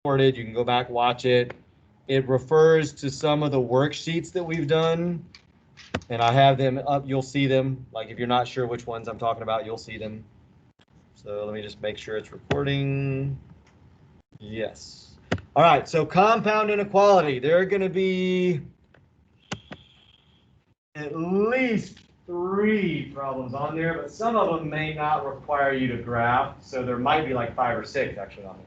recorded. You can go back, watch it. It refers to some of the worksheets that we've done, and I have them up. You'll see them. Like if you're not sure which ones I'm talking about, you'll see them. So let me just make sure it's recording. Yes. All right, so compound inequality. There are going to be at least 3 problems on there, but some of them may not require you to graph, so there might be like 5 or 6 actually on there.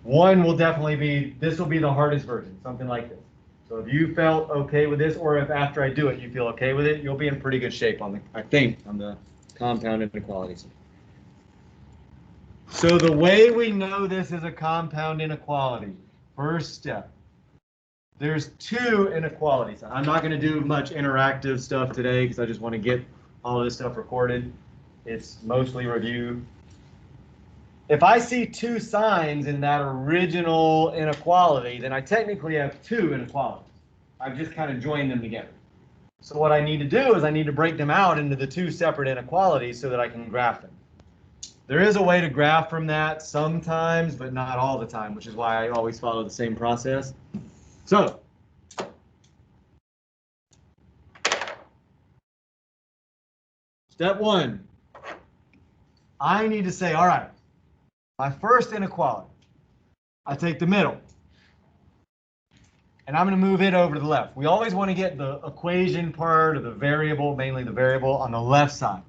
One will definitely be, this will be the hardest version, something like this. So if you felt okay with this, or if after I do it you feel okay with it, you'll be in pretty good shape on the, I think, on the compound inequalities. So the way we know this is a compound inequality, first step, there's 2 inequalities. I'm not going to do much interactive stuff today because I just want to get all this stuff recorded. It's mostly review. If I see 2 signs in that original inequality, then I technically have 2 inequalities. I've just kind of joined them together. So what I need to do is I need to break them out into the 2 separate inequalities so that I can graph them. There is a way to graph from that sometimes, but not all the time, which is why I always follow the same process. So, step 1, I need to say, all right, my first inequality, I take the middle, and I'm going to move it over to the left. We always want to get the equation part or the variable, mainly the variable, on the left side.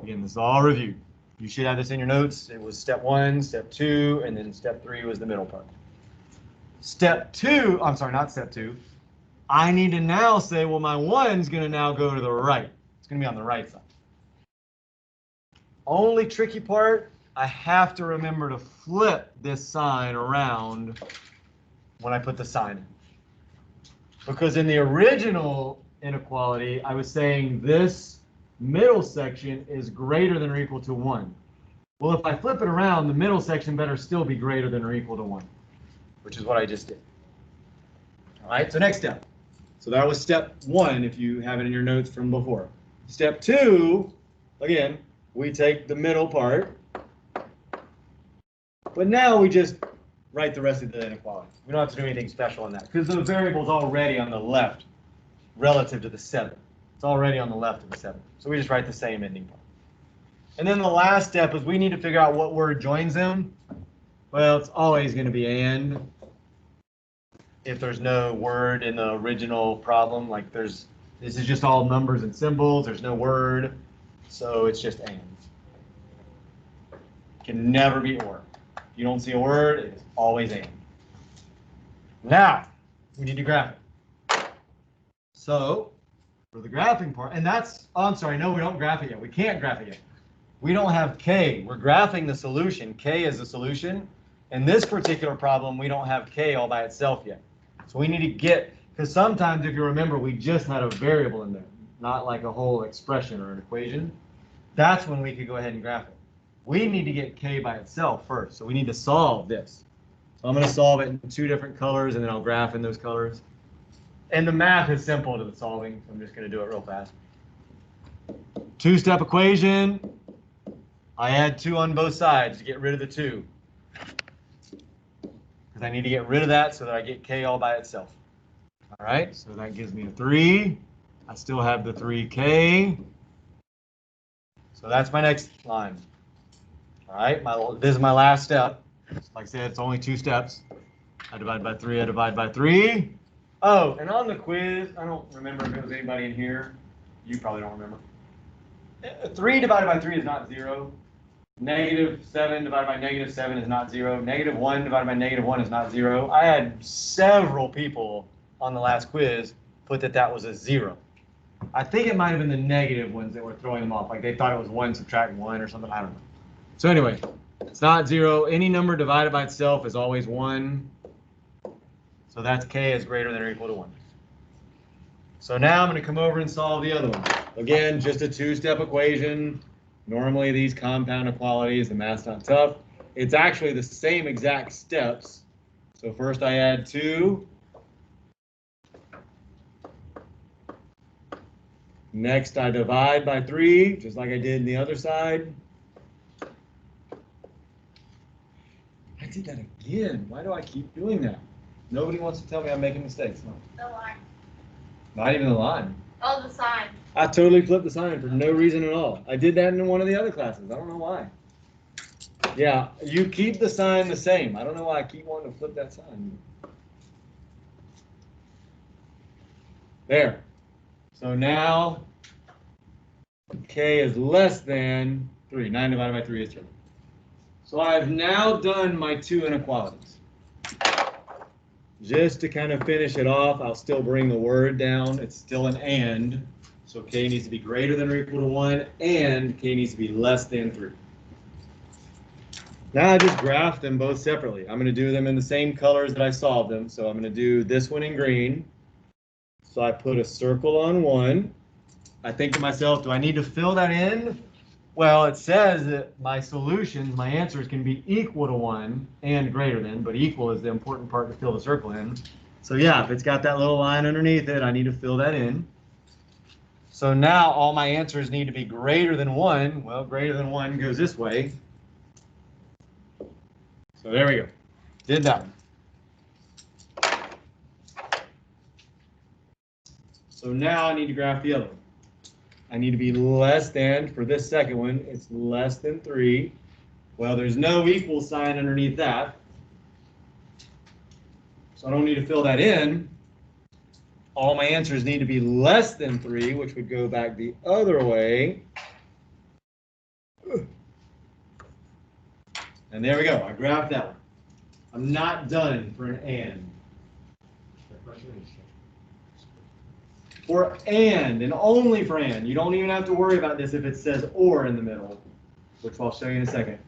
Again, this is all review. You should have this in your notes. It was step 1, step 2, and then step 3 was the middle part. Step 2, I'm sorry, not step 2. I need to now say, well, my 1's going to now go to the right. It's going to be on the right side. Only tricky part, I have to remember to flip this sign around when I put the sign in. Because in the original inequality, I was saying this middle section is greater than or equal to 1. Well, if I flip it around, the middle section better still be greater than or equal to 1, which is what I just did. All right, so next step. So that was step 1, if you have it in your notes from before. Step 2, again, we take the middle part, but now we just write the rest of the inequality. We don't have to do anything special on that because the variable's already on the left relative to the 7. It's already on the left of the 7. So we just write the same ending part. And then the last step is we need to figure out what word joins them. Well, it's always going to be and. If there's no word in the original problem, like this is just all numbers and symbols, there's no word, so it's just and. It can never be or. If you don't see a word, it's always and. Now, we need to graph it. So, for the graphing part, and that's, oh, I'm sorry, no, we don't graph it yet. We can't graph it yet. We don't have K. We're graphing the solution. K is the solution. In this particular problem, we don't have K all by itself yet. So we need to get, because sometimes if you remember, we just had a variable in there, not like a whole expression or an equation. That's when we could go ahead and graph it. We need to get K by itself first. So we need to solve this. So I'm going to solve it in 2 different colors, and then I'll graph in those colors. And the math is simple to the solving, so I'm just going to do it real fast. 2-step equation. I add 2 on both sides to get rid of the 2. Because I need to get rid of that so that I get K all by itself. All right, so that gives me a 3. I still have the 3K. So that's my next line. All right, this is my last step. Like I said, it's only 2 steps. I divide by 3, I divide by 3. Oh, and on the quiz, I don't remember if it was anybody in here. You probably don't remember. 3 divided by 3 is not 0. -7 divided by -7 is not 0. -1 divided by -1 is not 0. I had several people on the last quiz put that was a 0. I think it might have been the negative ones that were throwing them off. Like they thought it was 1 subtract 1 or something. I don't know. So anyway, it's not 0. Any number divided by itself is always 1. So that's K is greater than or equal to 1. So now I'm going to come over and solve the other one. Again, just a 2-step equation. Normally these compound inequalities, the math's not tough. It's actually the same exact steps. So first I add 2. Next I divide by 3, just like I did in the other side. did that again. Why do I keep doing that? Nobody wants to tell me I'm making mistakes. No. The line. Not even the line. Oh, the sign. I totally flipped the sign for no reason at all. I did that in one of the other classes. I don't know why. Yeah, you keep the sign the same. I don't know why I keep wanting to flip that sign. There. So now k is less than 3. 9 divided by 3 is 3. So I've now done my two inequalities. Just to kind of finish it off, I'll still bring the word down. It's still an and. So k needs to be greater than or equal to 1, and k needs to be less than 3. Now I just graph them both separately. I'm going to do them in the same colors that I solved them. So I'm going to do this one in green. So I put a circle on 1. I think to myself, do I need to fill that in? Well, it says that my solutions, my answers can be equal to 1 and greater than, but equal is the important part to fill the circle in. So yeah, if it's got that little line underneath it, I need to fill that in. So now all my answers need to be greater than 1. Well, greater than 1 goes this way. So there we go. Did that one. So now I need to graph the other one. I need to be less than, for this second one, it's less than 3. Well, there's no equal sign underneath that. So I don't need to fill that in. All my answers need to be less than 3, which would go back the other way. And there we go. I graphed that one. I'm not done for an and. For and only for and. You don't even have to worry about this if it says or in the middle, which I'll show you in a second.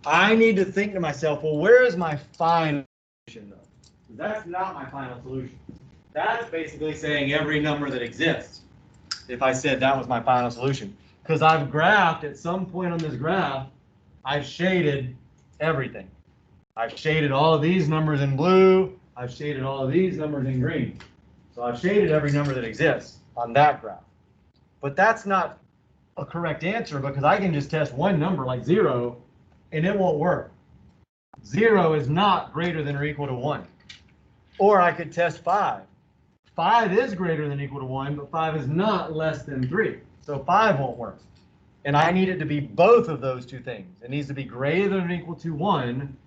I need to think to myself, well, where is my final solution, though? That's not my final solution. That's basically saying every number that exists, if I said that was my final solution. Because I've graphed, at some point on this graph, I've shaded everything. I've shaded all of these numbers in blue. I've shaded all of these numbers in green. So I've shaded every number that exists on that graph. But that's not a correct answer because I can just test one number like 0 and it won't work. 0 is not greater than or equal to 1. Or I could test 5. 5 is greater than or equal to 1, but 5 is not less than 3. So 5 won't work. And I need it to be both of those two things. It needs to be greater than or equal to 1,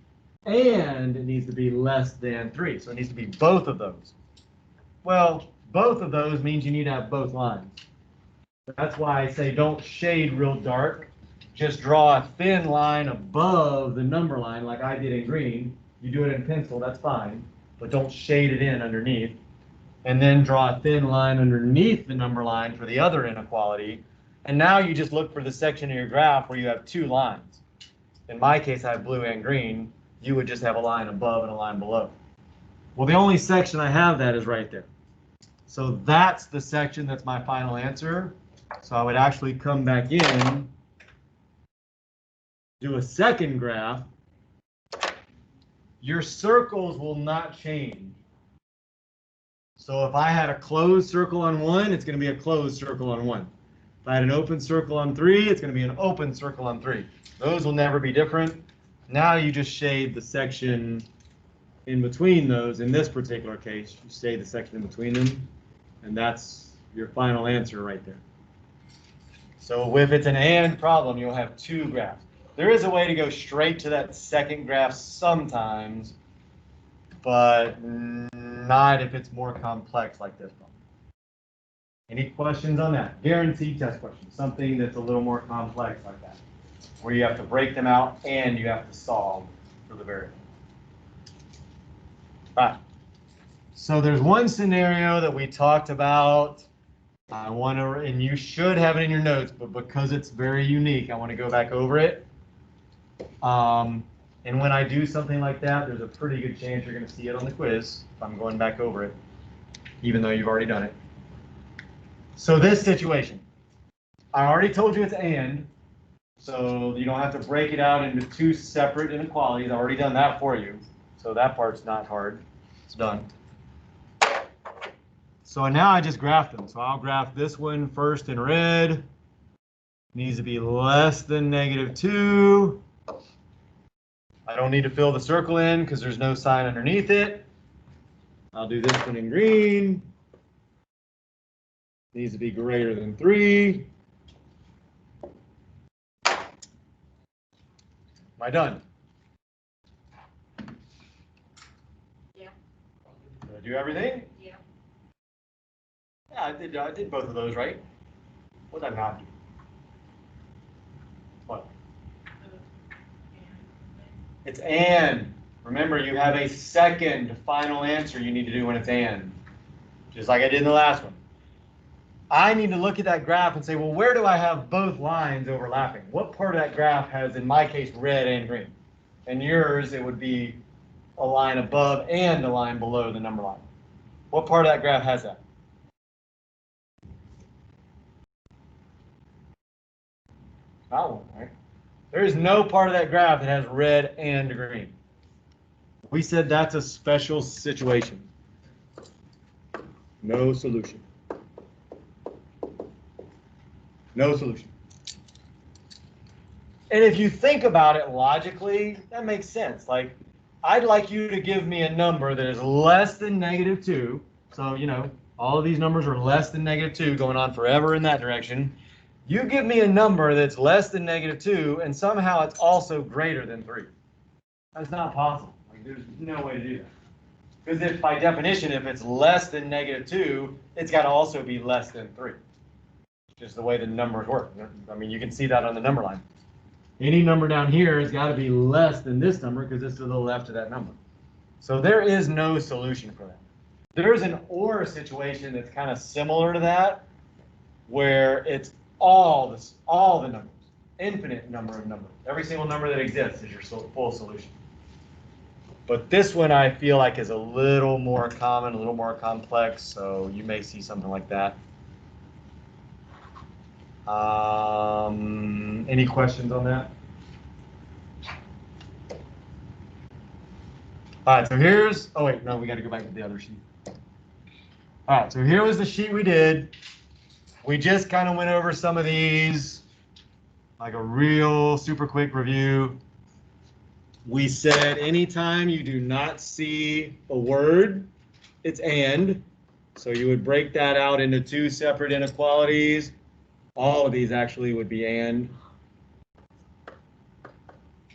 and it needs to be less than 3. So it needs to be both of those. Well, both of those means you need to have both lines. That's why I say don't shade real dark. Just draw a thin line above the number line like I did in green. You do it in pencil, that's fine. But don't shade it in underneath. And then draw a thin line underneath the number line for the other inequality. And now you just look for the section of your graph where you have two lines. In my case, I have blue and green. You would just have a line above and a line below. Well, the only section I have that is right there. So that's the section that's my final answer. So I would actually come back in, do a second graph. Your circles will not change. So if I had a closed circle on 1, it's going to be a closed circle on 1. If I had an open circle on 3, it's going to be an open circle on 3. Those will never be different. Now you just shade the section in between those. In this particular case, you shade the section in between them, and that's your final answer right there. So if it's an and problem, you'll have two graphs. There is a way to go straight to that second graph sometimes, but not if it's more complex like this one. Any questions on that? Guaranteed test questions, something that's a little more complex like that, where you have to break them out and you have to solve for the variable. All right. So there's one scenario that we talked about. I want to, and you should have it in your notes, but because it's very unique, I want to go back over it. And when I do something like that, there's a pretty good chance you're going to see it on the quiz if I'm going back over it, even though you've already done it. So this situation, I already told you it's and, so you don't have to break it out into two separate inequalities. I've already done that for you, so that part's not hard. It's done. So now I just graph them. So I'll graph this one first in red. It needs to be less than -2. I don't need to fill the circle in because there's no sign underneath it. I'll do this one in green. Needs to be greater than 3. Am I done? Yeah. Did I do everything? Yeah. Yeah, I did both of those, right? What did I not do? What? It's and. Remember, you have a second final answer you need to do when it's and. Just like I did in the last one. I need to look at that graph and say, well, where do I have both lines overlapping? What part of that graph has, in my case, red and green? And yours, it would be a line above and a line below the number line. What part of that graph has that? That one, right? There is no part of that graph that has red and green. We said that's a special situation. No solution. No solution. And if you think about it logically, that makes sense. Like, I'd like you to give me a number that is less than -2. So, you know, all of these numbers are less than -2 going on forever in that direction. You give me a number that's less than -2 and somehow it's also greater than 3. That's not possible. Like, there's no way to do that. Because if by definition, if it's less than -2, it's got to also be less than 3. Just the way the numbers work. I mean, you can see that on the number line. Any number down here has got to be less than this number because it's to the left of that number. So there is no solution for that. There's an or situation that's kind of similar to that, where it's all the numbers, infinite number of numbers. Every single number that exists is your full solution. But this one I feel like is a little more common, a little more complex, so you may see something like that. Any questions on that? All right, so here's, oh wait, no, we got to go back to the other sheet. All right, so here was the sheet we did. We just kind of went over some of these, like a real super quick review. We said anytime you do not see a word, it's and. So you would break that out into 2 separate inequalities. All of these actually would be and.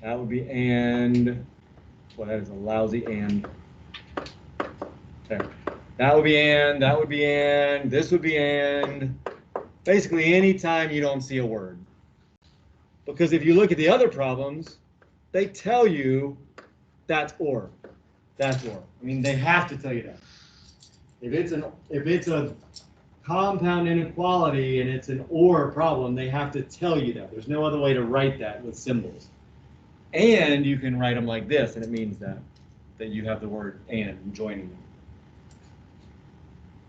That would be and. Well, that is a lousy and. Okay. That would be and, that would be and, this would be and. Basically, anytime you don't see a word. Because if you look at the other problems, they tell you that's or. That's or. I mean, they have to tell you that. If it's a compound inequality and it's an or problem, they have to tell you that. There's no other way to write that with symbols. And you can write them like this, and it means that you have the word and joining them.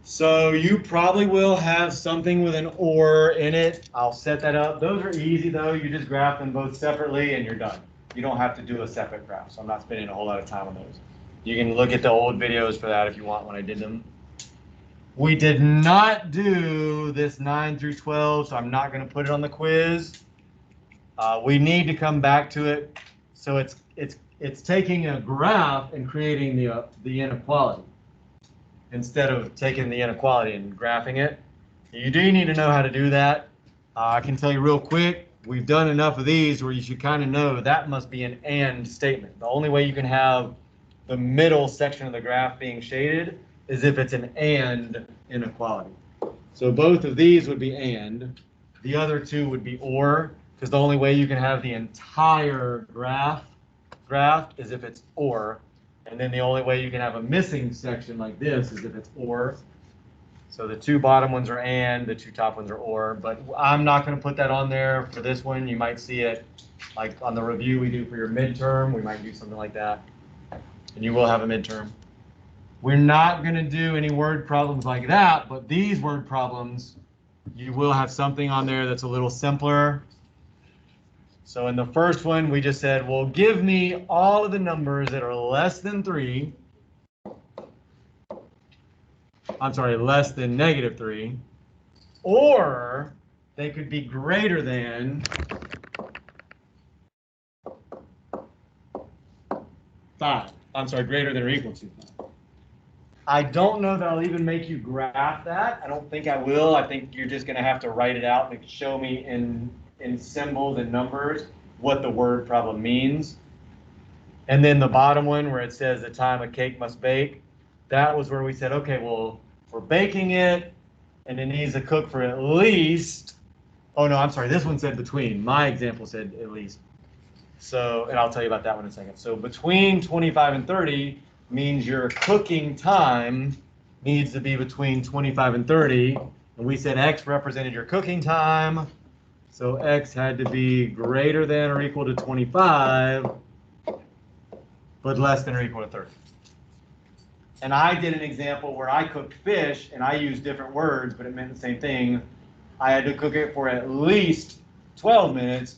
So you probably will have something with an or in it. I'll set that up. Those are easy though. You just graph them both separately and you're done. You don't have to do a separate graph, so I'm not spending a whole lot of time on those. You can look at the old videos for that if you want when I did them. We did not do this 9 through 12, so I'm not going to put it on the quiz. We need to come back to it. So it's taking a graph and creating the inequality instead of taking the inequality and graphing it. You do need to know how to do that. I can tell you real quick, we've done enough of these where you should kind of know that must be an and statement. The only way you can have the middle section of the graph being shaded is if it's an and inequality. So both of these would be and. The other two would be or, because the only way you can have the entire graph is if it's or. And then the only way you can have a missing section like this is if it's or. So the 2 bottom ones are and, the 2 top ones are or. But I'm not going to put that on there for this one. You might see it like on the review we do for your midterm. We might do something like that. And you will have a midterm. We're not going to do any word problems like that, but these word problems, you will have something on there that's a little simpler. So in the first one, we just said, well, give me all of the numbers that are less than 3. I'm sorry, less than -3. Or they could be greater than 5. I'm sorry, greater than or equal to 5. I don't know that I'll even make you graph that. I don't think I will. I think you're just going to have to write it out and show me in symbols and numbers what the word problem means. And then the bottom one where it says the time a cake must bake, that was where we said, okay, well, we're baking it and it needs to cook for at least, oh no, I'm sorry, this one said between. My example said at least. So, and I'll tell you about that one in a second. So between 25 and 30 means your cooking time needs to be between 25 and 30. And we said X represented your cooking time. So X had to be greater than or equal to 25, but less than or equal to 30. And I did an example where I cooked fish and I used different words, but it meant the same thing. I had to cook it for at least 12 minutes,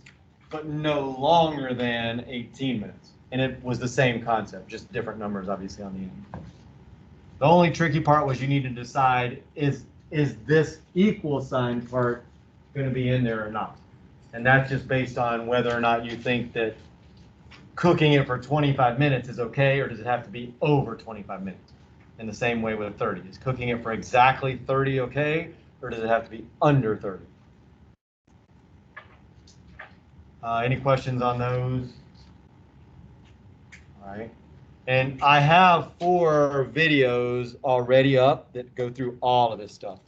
but no longer than 18 minutes. And it was the same concept, just different numbers, obviously, on the end. The only tricky part was you need to decide, is this equal sign part going to be in there or not? And that's just based on whether or not you think that cooking it for 25 minutes is okay, or does it have to be over 25 minutes? In the same way with 30. Is cooking it for exactly 30 okay, or does it have to be under 30? Any questions on those? All right. And I have 4 videos already up that go through all of this stuff.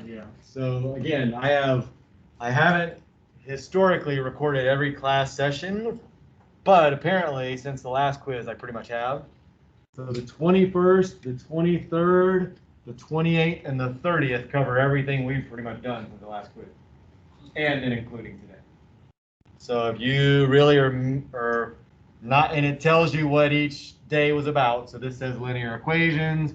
Yeah. So again, I haven't historically recorded every class session, but apparently since the last quiz, I pretty much have. So the 21st, the 23rd, the 28th, and the 30th cover everything we've pretty much done for the last quiz, and then including today. So if you really are not, and it tells you what each day was about. So this says linear equations.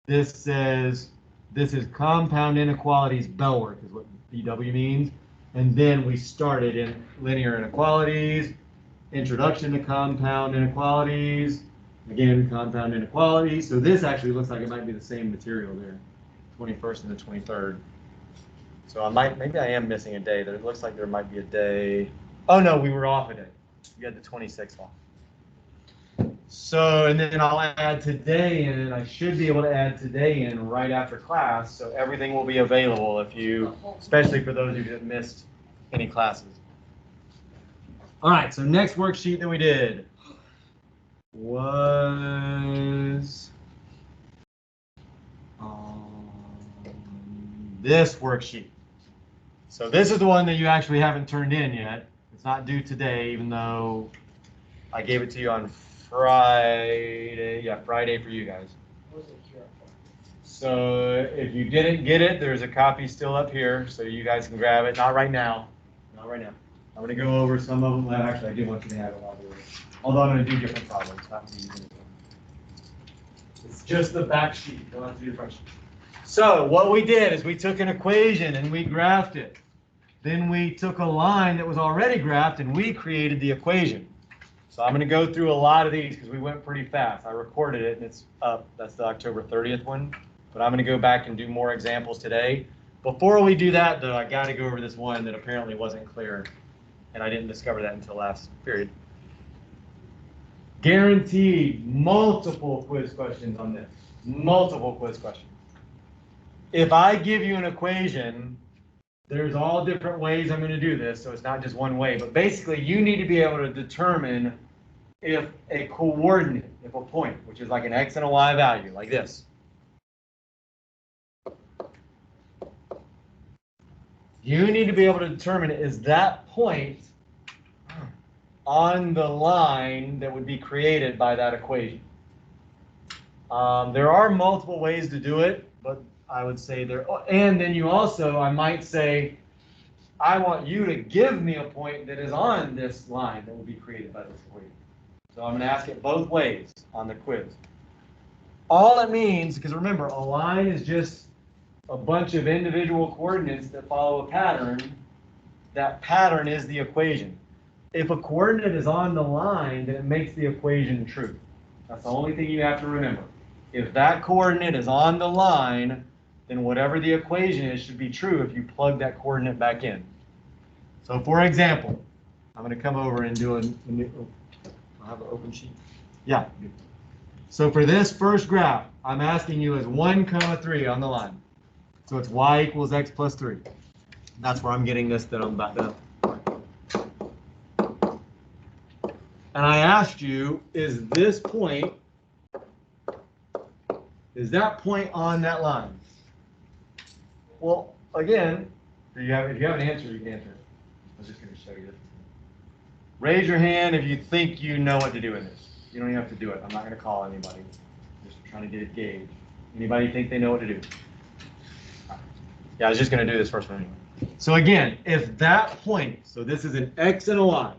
This says this is compound inequalities bell work is what BW means. And then we started in linear inequalities, introduction to compound inequalities, again, compound inequalities. So this actually looks like it might be the same material there, 21st and the 23rd. So maybe I am missing a day. There looks like there might be a day. Oh no, we were off a day. We had the 26th off. So, and then I'll add today in. I should be able to add today in right after class. So everything will be available if you, especially for those of you that missed any classes. All right, so next worksheet that we did was this worksheet. So this is the one that you actually haven't turned in yet. It's not due today, even though I gave it to you on Friday. Yeah, Friday for you guys. So if you didn't get it, there's a copy still up here, so you guys can grab it. Not right now. Not right now. I'm going to go over some of them. Well, actually, I do want you to have it while we're doing it. Although I'm going to do different problems. Not to use it. It's just the back sheet. You don't have to do the front sheet. So what we did is we took an equation and we graphed it. Then we took a line that was already graphed and we created the equation. So I'm going to go through a lot of these because we went pretty fast. I recorded it and it's up. That's the October 30th one. But I'm going to go back and do more examples today. Before we do that, though, I got to go over this one that apparently wasn't clear. And I didn't discover that until last period. Guaranteed multiple quiz questions on this. Multiple quiz questions. If I give you an equation, there's all different ways I'm going to do this, so it's not just one way. But basically, you need to be able to determine if a coordinate, if a point, which is like an x and a y value, like this. You need to be able to determine, is that point on the line that would be created by that equation? There are multiple ways to do it, but I would say there, and then you also, I might say, I want you to give me a point that is on this line that will be created by this equation. So I'm going to ask it both ways on the quiz. All it means, because remember, a line is just a bunch of individual coordinates that follow a pattern. That pattern is the equation. If a coordinate is on the line, then it makes the equation true. That's the only thing you have to remember. If that coordinate is on the line, then whatever the equation is should be true if you plug that coordinate back in. So for example, I'm going to come over and do a new, I'll have an open sheet. Yeah. So for this first graph, I'm asking you is 1, 3 on the line. So it's y equals x plus 3. That's where I'm getting this that I'm about to. And I asked you, is this point, is that point on that line? Well, again, if you have an answer, you can answer it. I was just going to show you this. Raise your hand if you think you know what to do in this. You don't even have to do it. I'm not going to call anybody. Just trying to get a gauge. Anybody think they know what to do? Yeah, I was just going to do this first one anyway. So again, if that point, so this is an x and a y.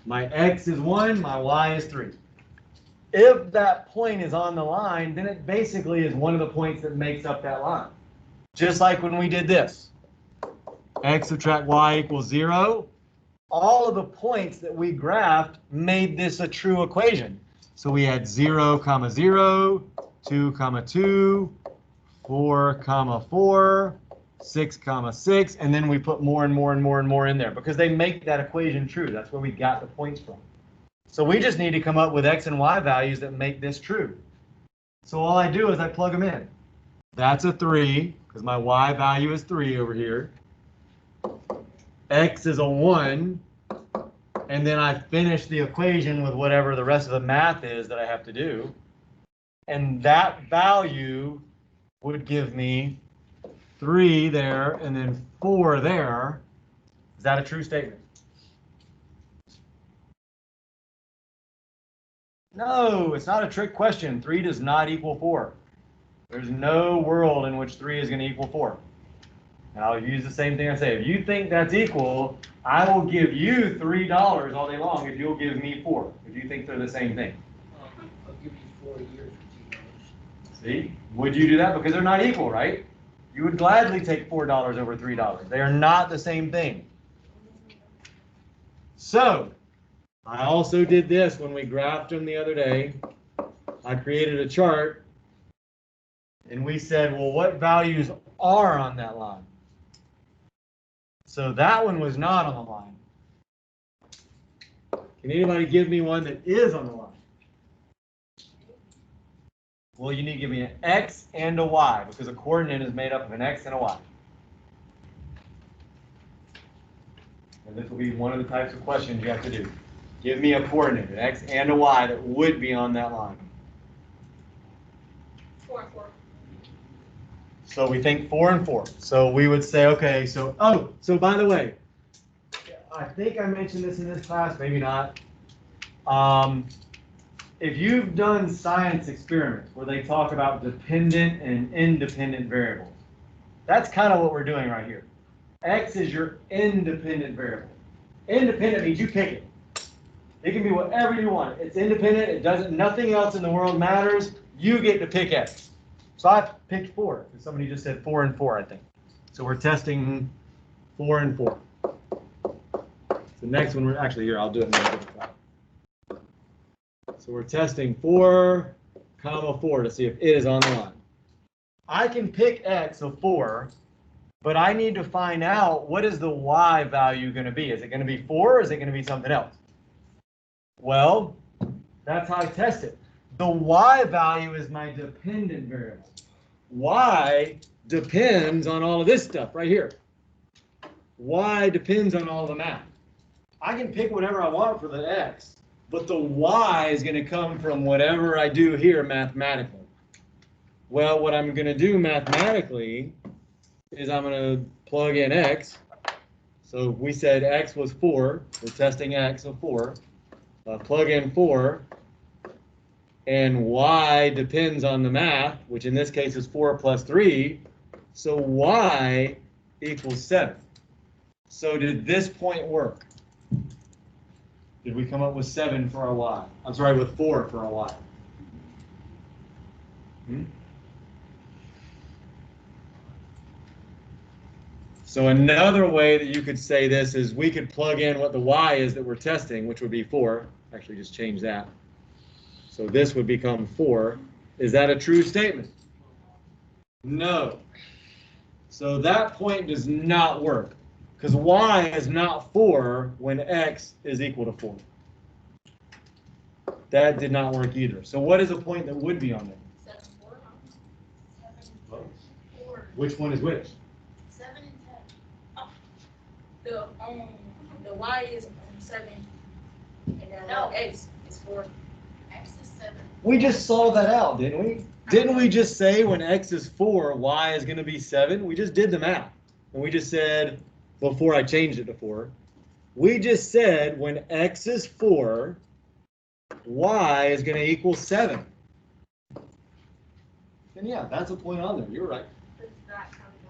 My x is 1, my y is 3. If that point is on the line, then it basically is one of the points that makes up that line. Just like when we did this. X subtract y equals 0. All of the points that we graphed made this a true equation. So we had 0, 0, 2, 2, 4, 4, 6, 6, and then we put more and more and more and more in there because they make that equation true. That's where we got the points from. So we just need to come up with x and y values that make this true. So all I do is I plug them in. That's a 3 because my y value is 3 over here. X is a 1, and then I finish the equation with whatever the rest of the math is that I have to do. And that value would give me 3 there and then 4 there. Is that a true statement? No, it's not a trick question. 3 does not equal 4. There's no world in which 3 is going to equal 4. And I'll use the same thing I say. If you think that's equal, I will give you $3 all day long if you'll give me 4. If you think they're the same thing. I'll give you 4 years for $2. See? Would you do that? Because they're not equal, right? You would gladly take $4 over $3. They are not the same thing. So, I also did this when we graphed them the other day. I created a chart, and we said, well, what values are on that line? So that one was not on the line. Can anybody give me one that is on the line? Well, you need to give me an x and a y because a coordinate is made up of an x and a y. And this will be one of the types of questions you have to do. Give me a coordinate, an x and a y that would be on that line. 4 and 4. So we think 4 and 4. So we would say, okay, so, so by the way, I think I mentioned this in this class, maybe not. If you've done science experiments where they talk about dependent and independent variables, that's kind of what we're doing right here. X is your independent variable. Independent means you pick it. It can be whatever you want. It's independent. It doesn't. Nothing else in the world matters. You get to pick X. So I picked 4. Somebody just said 4 and 4, I think. So we're testing 4 and 4. The next one, we're actually here. I'll do it in a different time. So we're testing 4, 4 to see if it is on the line. I can pick X of 4, but I need to find out what is the Y value going to be. Is it going to be 4 or is it going to be something else? Well, that's how I test it. The Y value is my dependent variable. Y depends on all of this stuff right here. Y depends on all the math. I can pick whatever I want for the X, but the Y is going to come from whatever I do here mathematically. Well, what I'm going to do mathematically is I'm going to plug in X. So we said X was 4. We're testing X of 4. Plug in 4. And Y depends on the math, which in this case is 4 plus 3. So Y equals 7. So did this point work? Did we come up with 7 for our Y? I'm sorry, with 4 for our Y. So another way that you could say this is we could plug in what the Y is that we're testing, which would be 4. Actually, just change that. So this would become 4. Is that a true statement? No. So that point does not work. Because y is not 4 when x is equal to 4. That did not work either. So what is a point that would be on there? 7, 4. 7, 4. Which one is which? 7 and 10. Oh, the y is 7, and then x is 4. X is 7. We just solved that out, didn't we? Didn't we just say when x is 4, y is going to be 7? We just did the math. And we just said, before I changed it to 4, we just said when x is 4, y is going to equal 7. And yeah, that's a point on there. You're right.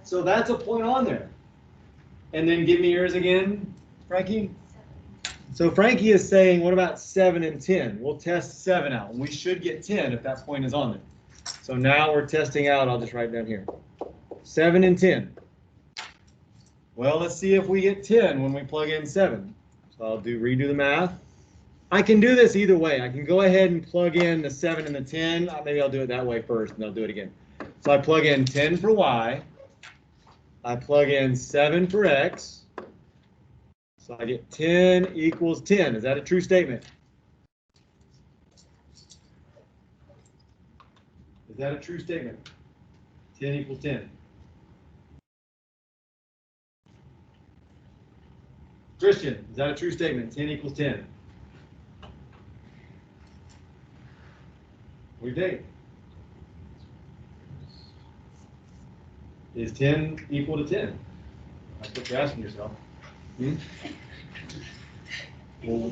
So that's a point on there. And then give me yours again, Frankie. 7. So Frankie is saying, what about 7 and 10? We'll test 7 out. And we should get 10 if that point is on there. So now we're testing out, I'll just write down here. 7 and 10. Well, let's see if we get 10 when we plug in 7. So I'll redo the math. I can do this either way. I can go ahead and plug in the 7 and the 10. Maybe I'll do it that way first, and I'll do it again. So I plug in 10 for y. I plug in 7 for x. So I get 10 equals 10. Is that a true statement? Is that a true statement? 10 equals 10. Christian, is that a true statement? 10 equals 10. What do you think? Is 10 equal to 10? That's what you're asking yourself. Well,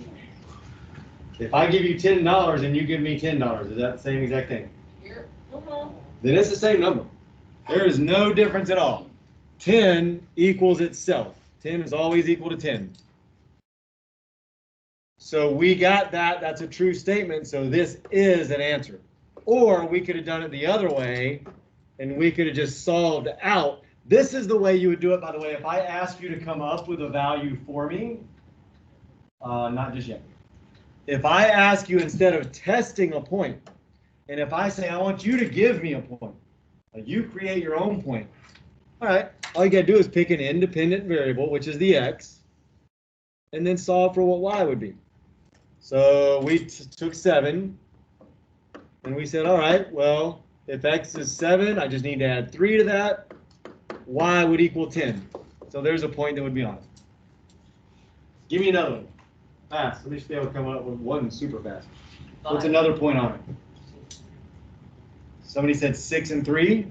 if I give you $10 and you give me $10, is that the same exact thing? Then it's the same number. There is no difference at all. 10 equals itself. 10 is always equal to 10. So we got that. That's a true statement. So this is an answer. Or we could have done it the other way, and we could have just solved out. This is the way you would do it, by the way. If I ask you to come up with a value for me, not just yet. If I ask you, instead of testing a point, and if I say, I want you to give me a point, you create your own point. All right, all you got to do is pick an independent variable, which is the x, and then solve for what y would be. So we took 7, and we said, all right, well, if x is 7, I just need to add 3 to that. Y would equal 10. So there's a point that would be on it. Give me another one. Fast. Let me just be able to come up with one super fast. What's another point on it? Somebody said 6 and 3.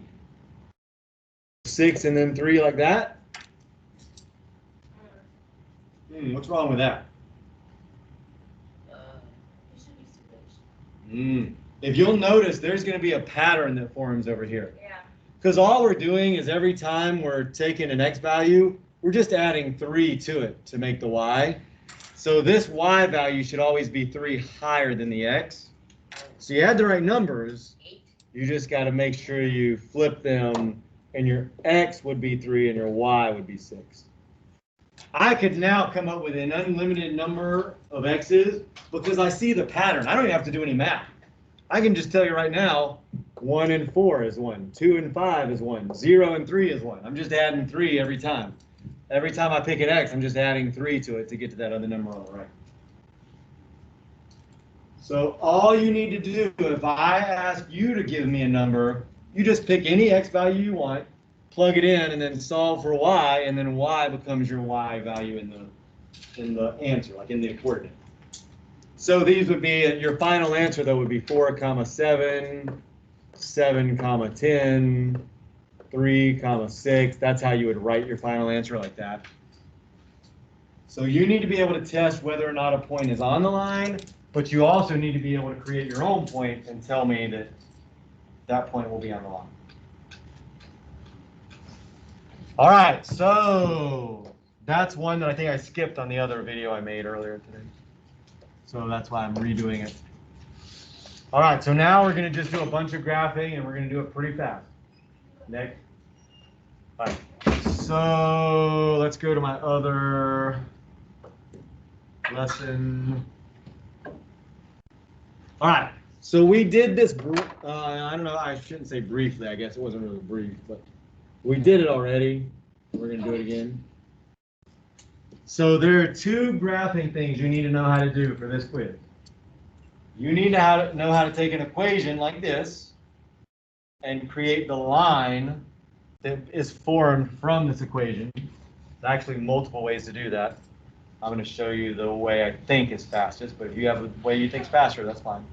6 and then 3 like that. What's wrong with that? If you'll notice, there's going to be a pattern that forms over here. Yeah. Because all we're doing is every time we're taking an x value, we're just adding 3 to it to make the y. So this y value should always be 3 higher than the x. So you had the right numbers. 8. You just got to make sure you flip them, and your x would be 3 and your y would be 6. I could now come up with an unlimited number of x's because I see the pattern. I don't even have to do any math. I can just tell you right now, 1 and 4 is 1, 2 and 5 is 1, 0 and 3 is 1. I'm just adding 3 every time. Every time I pick an x, I'm just adding 3 to it to get to that other number on the right. So all you need to do, if I ask you to give me a number, you just pick any x value you want, plug it in, and then solve for y, and then y becomes your y value in the answer, like in the coordinate. So these would be, your final answer though would be 4, 7, 7, 10, 3, 6. That's how you would write your final answer, like that. So you need to be able to test whether or not a point is on the line, but you also need to be able to create your own point and tell me that that point will be on the line. All right, so that's one that I think I skipped on the other video I made earlier today. So that's why I'm redoing it. All right, so now we're going to just do a bunch of graphing, and we're going to do it pretty fast. Next. All right, so let's go to my other lesson. All right, so we did this, I don't know, I shouldn't say briefly, I guess it wasn't really brief, but we did it already. We're going to do it again. So there are two graphing things you need to know how to do for this quiz. You need to know how to take an equation like this and create the line that is formed from this equation. There's actually multiple ways to do that. I'm going to show you the way I think is fastest, but if you have a way you think is faster, that's fine.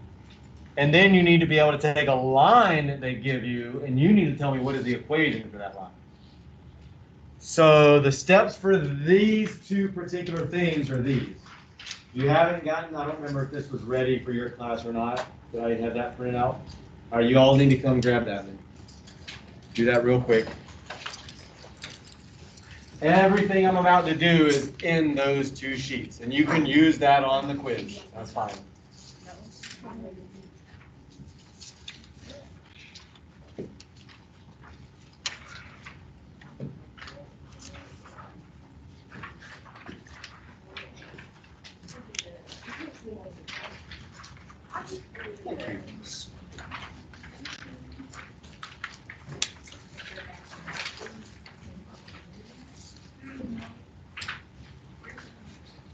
And then you need to be able to take a line that they give you, and you need to tell me what is the equation for that line. So the steps for these two particular things are these. You haven't gotten, I don't remember if this was ready for your class or not. Did I have that printed out? All right, you all need to come grab that then. Do that real quick. Everything I'm about to do is in those two sheets, and you can use that on the quiz. That's fine.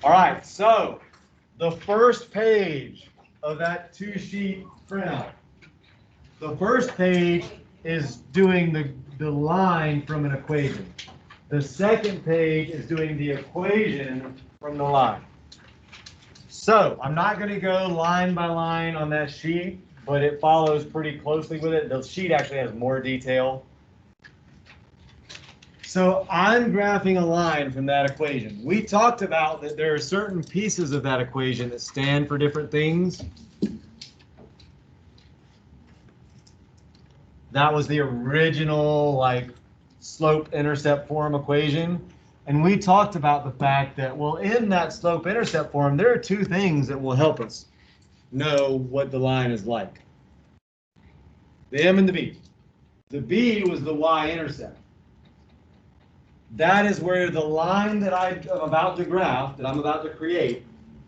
All right, so the first page of that two-sheet printout. The first page is doing the line from an equation. The second page is doing the equation from the line. So I'm not going to go line by line on that sheet, but it follows pretty closely with it. The sheet actually has more detail. So I'm graphing a line from that equation. We talked about that there are certain pieces of that equation that stand for different things. That was the original like slope-intercept form equation. And we talked about the fact that, well, in that slope-intercept form, there are two things that will help us know what the line is like. The M and the B. The B was the y-intercept. That is where the line that I'm about to graph, that I'm about to create,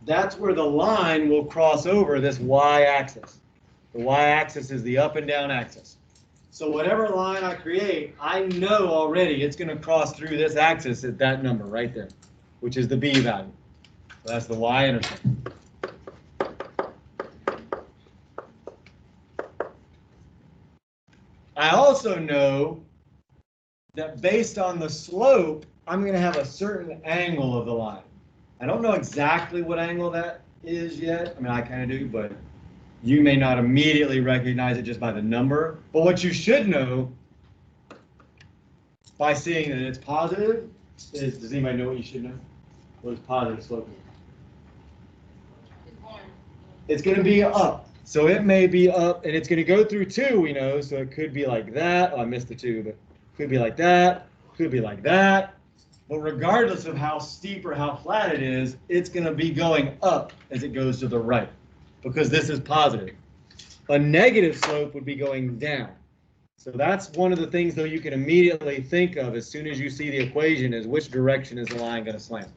that's where the line will cross over this y-axis. The y-axis is the up and down axis. So whatever line I create, I know already it's going to cross through this axis at that number right there, which is the B value. So that's the y-intercept. I also know that based on the slope, I'm going to have a certain angle of the line. I don't know exactly what angle that is yet. I mean, I kind of do, but you may not immediately recognize it just by the number. But what you should know by seeing that it's positive is, does anybody know what you should know? What is positive slope? It's going to be up. So it may be up, and it's going to go through 2, we know, so it could be like that. Oh, I missed the 2, but could be like that, could be like that. But regardless of how steep or how flat it is, it's going to be going up as it goes to the right, because this is positive. A negative slope would be going down. So that's one of the things, though, you can immediately think of as soon as you see the equation is which direction is the line going to slant.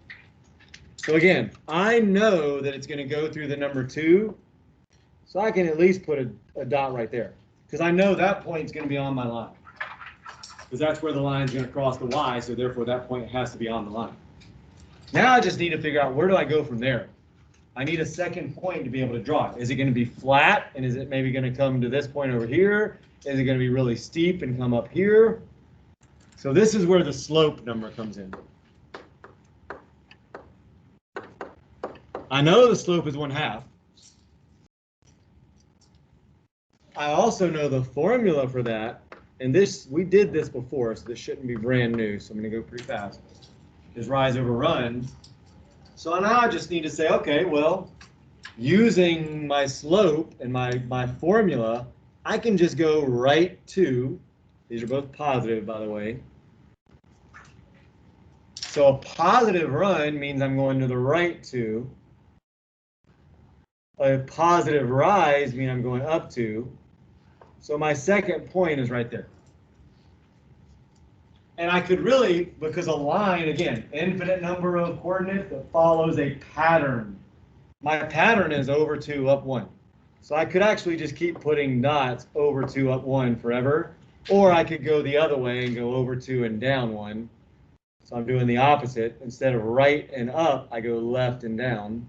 So again, I know that it's going to go through the number 2, so I can at least put a dot right there, because I know that point is going to be on my line. Because that's where the line is going to cross the y, so therefore that point has to be on the line. Now I just need to figure out, where do I go from there? I need a second point to be able to draw it. Is it going to be flat, and is it maybe going to come to this point over here? Is it going to be really steep and come up here? So this is where the slope number comes in. I know the slope is 1/2. I also know the formula for that, and this, we did this before, so this shouldn't be brand new, so I'm going to go pretty fast, is rise over run. So now I just need to say, okay, well, using my slope and my formula, I can just go right to, these are both positive, by the way. So a positive run means I'm going to the right to. A positive rise means I'm going up to. So my second point is right there. And I could really, because a line, again, infinite number of coordinates that follows a pattern. My pattern is over 2, up 1. So I could actually just keep putting dots over 2, up 1 forever. Or I could go the other way and go over 2 and down 1. So I'm doing the opposite. Instead of right and up, I go left and down.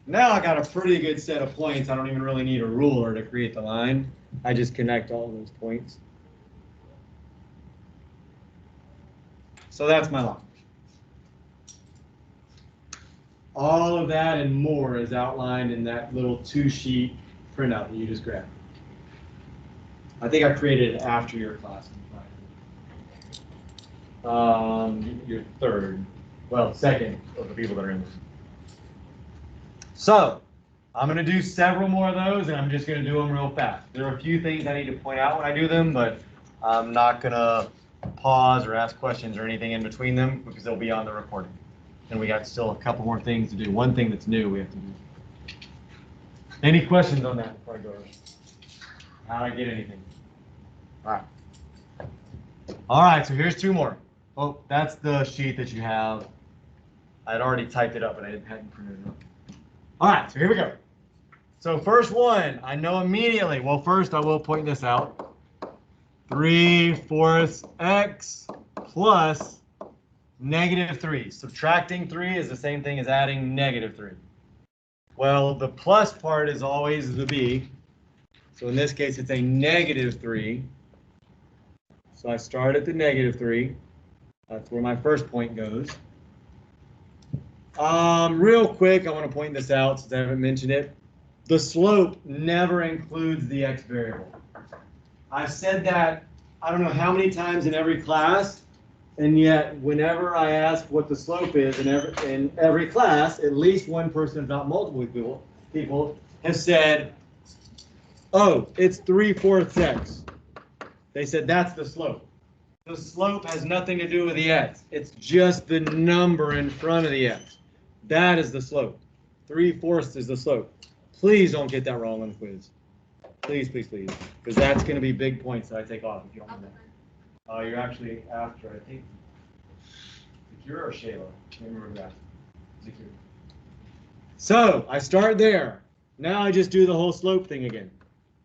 Now I got a pretty good set of points. I don't even really need a ruler to create the line. I just connect all those points. So that's my line. All of that and more is outlined in that little 2-sheet printout that you just grabbed. I think I created it after your class. Your third, well, second of the people that are in there. So I'm going to do several more of those, and I'm just going to do them real fast. There are a few things I need to point out when I do them, but I'm not going to pause or ask questions or anything in between them because they'll be on the recording. And we got still a couple more things to do. One thing that's new we have to do. Any questions on that before I go over? How did I get anything? All right. All right, so here's 2 more. Oh, that's the sheet that you have. I'd already typed it up, but I hadn't printed it up. All right, so here we go. So first one, I know immediately. Well, first I will point this out. 3/4 x plus -3. Subtracting 3 is the same thing as adding -3. Well, the plus part is always the b. So in this case, it's a -3. So I start at the -3. That's where my first point goes. Real quick, I want to point this out since I haven't mentioned it. The slope never includes the x variable. I've said that I don't know how many times in every class, and yet whenever I ask what the slope is in every class, at least one person, if not multiple people have said, oh, it's 3/4 x. They said that's the slope. The slope has nothing to do with the x. It's just the number in front of the x. That is the slope. 3/4 is the slope. Please don't get that wrong on the quiz. Please, please, please. Because that's going to be big points that I take off if you don't know that. You're actually after, I think, Zakir or Shayla? I can't remember that. Zakir. So I start there. Now I just do the whole slope thing again.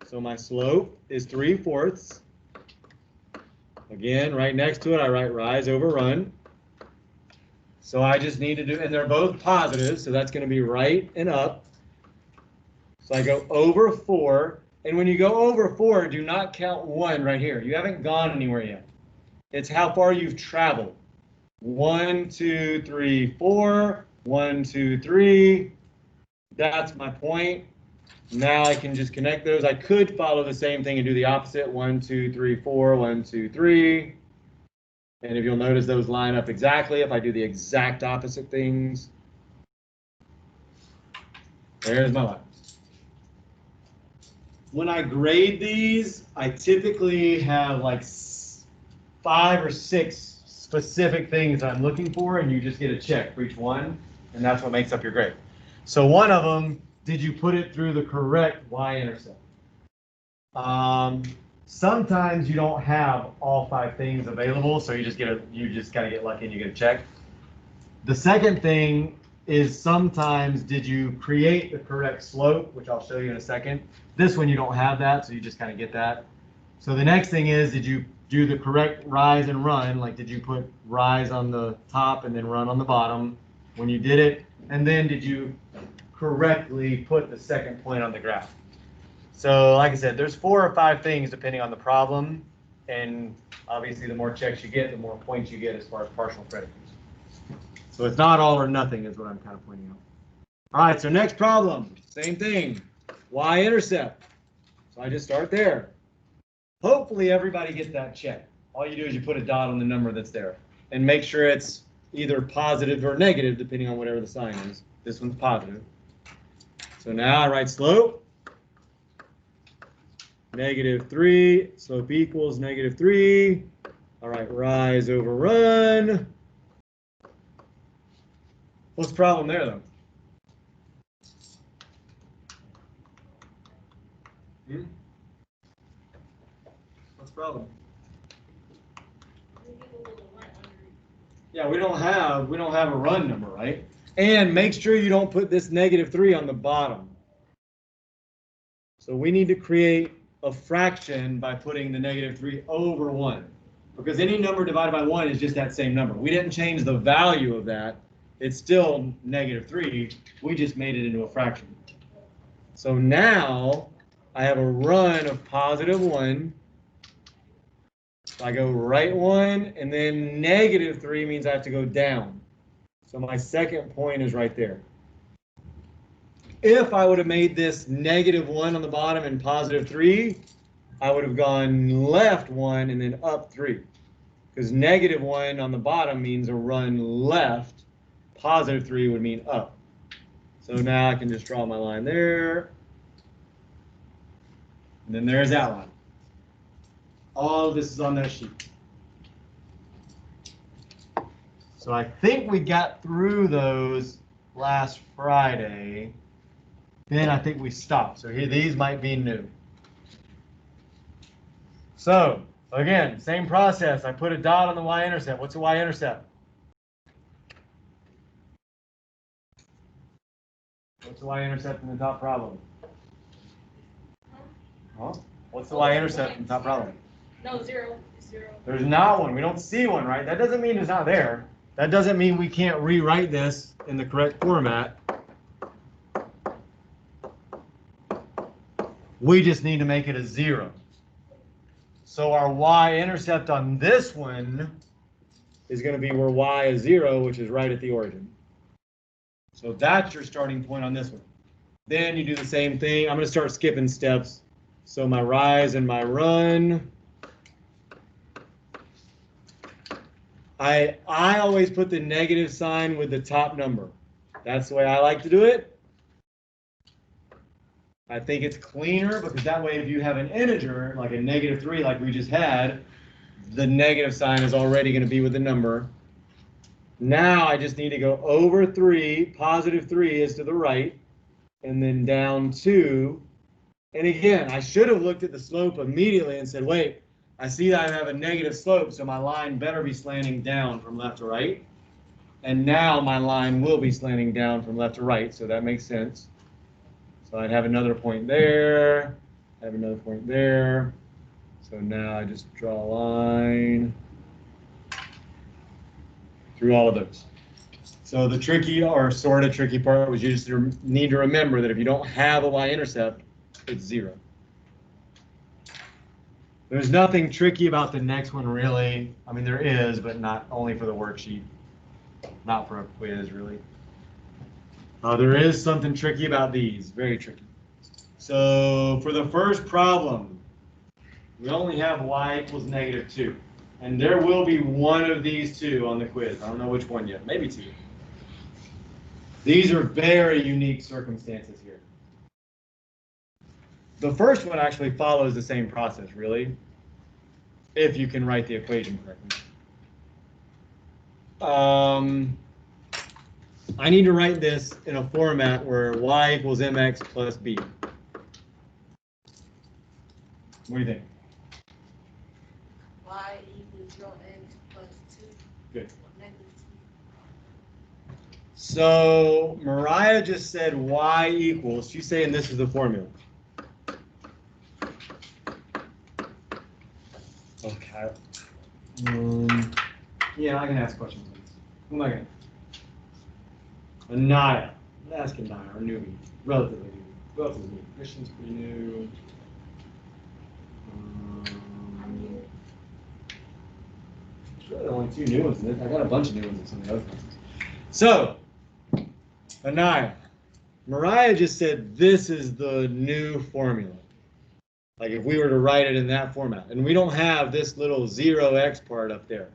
So my slope is 3/4. Again, right next to it, I write rise over run. So I just need to do, and they're both positive, so that's going to be right and up. So I go over 4, and when you go over 4, do not count 1 right here. You haven't gone anywhere yet. It's how far you've traveled. 1, 2, 3, 4, 1, 2, 3. That's my point. Now I can just connect those. I could follow the same thing and do the opposite. 1, 2, 3, 4, 1, 2, 3. And if you'll notice, those line up exactly if I do the exact opposite things. There's my line. When I grade these, I typically have like 5 or 6 specific things I'm looking for, and you just get a check for each one, and that's what makes up your grade. So one of them, did you put it through the correct y-intercept? Sometimes you don't have all 5 things available, so you just gotta get lucky and you get a check. The second thing is sometimes did you create the correct slope, which I'll show you in a second. This one you don't have that, so you just kind of get that. So the next thing is, did you do the correct rise and run? Like, did you put rise on the top and then run on the bottom when you did it? And then did you correctly put the second point on the graph? So like I said, there's 4 or 5 things depending on the problem, and obviously the more checks you get, the more points you get as far as partial credit goes. So it's not all or nothing is what I'm kind of pointing out. All right, so next problem, same thing, y-intercept. So I just start there. Hopefully everybody gets that check. All you do is you put a dot on the number that's there and make sure it's either positive or negative depending on whatever the sign is. This one's positive. So now I write slope. -3, slope equals -3. All right, rise over run. What's the problem there, though? What's the problem? Yeah, we don't have a run number, right? And make sure you don't put this -3 on the bottom. So we need to create a fraction by putting the -3 over 1. because any number divided by 1 is just that same number. We didn't change the value of that. It's still -3. We just made it into a fraction. So now I have a run of +1. So I go right 1, and then -3 means I have to go down. So my second point is right there. If I would have made this -1 on the bottom and +3, I would have gone left 1 and then up 3. Because -1 on the bottom means a run left, +3 would mean up. So now I can just draw my line there. And then there's that line. All of this is on that sheet. So I think we got through those last Friday. Then I think we stopped. So here, these might be new. So again, same process. I put a dot on the y-intercept. What's the y-intercept? What's the y-intercept in the top problem? Huh? What's the y-intercept in the top problem? No, 0. 0. There's not one. We don't see one, right? That doesn't mean it's not there. That doesn't mean we can't rewrite this in the correct format. We just need to make it a 0. So our y-intercept on this one is going to be where y is 0, which is right at the origin. So that's your starting point on this one. Then you do the same thing. I'm going to start skipping steps. So my rise and my run. I always put the negative sign with the top number. That's the way I like to do it. I think it's cleaner because that way if you have an integer, like a -3 like we just had, the negative sign is already going to be with the number. Now I just need to go over 3, +3 is to the right, and then down 2. And again, I should have looked at the slope immediately and said, wait, I see that I have a negative slope, so my line better be slanting down from left to right. And now my line will be slanting down from left to right, so that makes sense. So I'd have another point there, have another point there. So now I just draw a line through all of those. So the tricky or sort of tricky part was you just need to remember that if you don't have a y-intercept, it's 0. There's nothing tricky about the next one, really. I mean, there is, but not only for the worksheet, not for a quiz, really. There is something tricky about these, very tricky. So for the first problem, we only have y equals -2. And there will be one of these two on the quiz. I don't know which one yet, maybe 2. These are very unique circumstances here. The first one actually follows the same process, really, if you can write the equation correctly. I need to write this in a format where y equals mx plus b. What do you think? Y equals 0x plus 2. Good. -2. So Mariah just said y equals, she's saying this is the formula. Okay. Yeah, I can ask questions. Who am I going to? Anaya. I'm asking Naya, or newbie. Relatively new. Relatively new. Christian's pretty new. There's really only 2 new ones in it. I got a bunch of new ones in some of the other classes. So, Anaya. Mariah just said this is the new formula. Like if we were to write it in that format. And we don't have this little 0x part up there.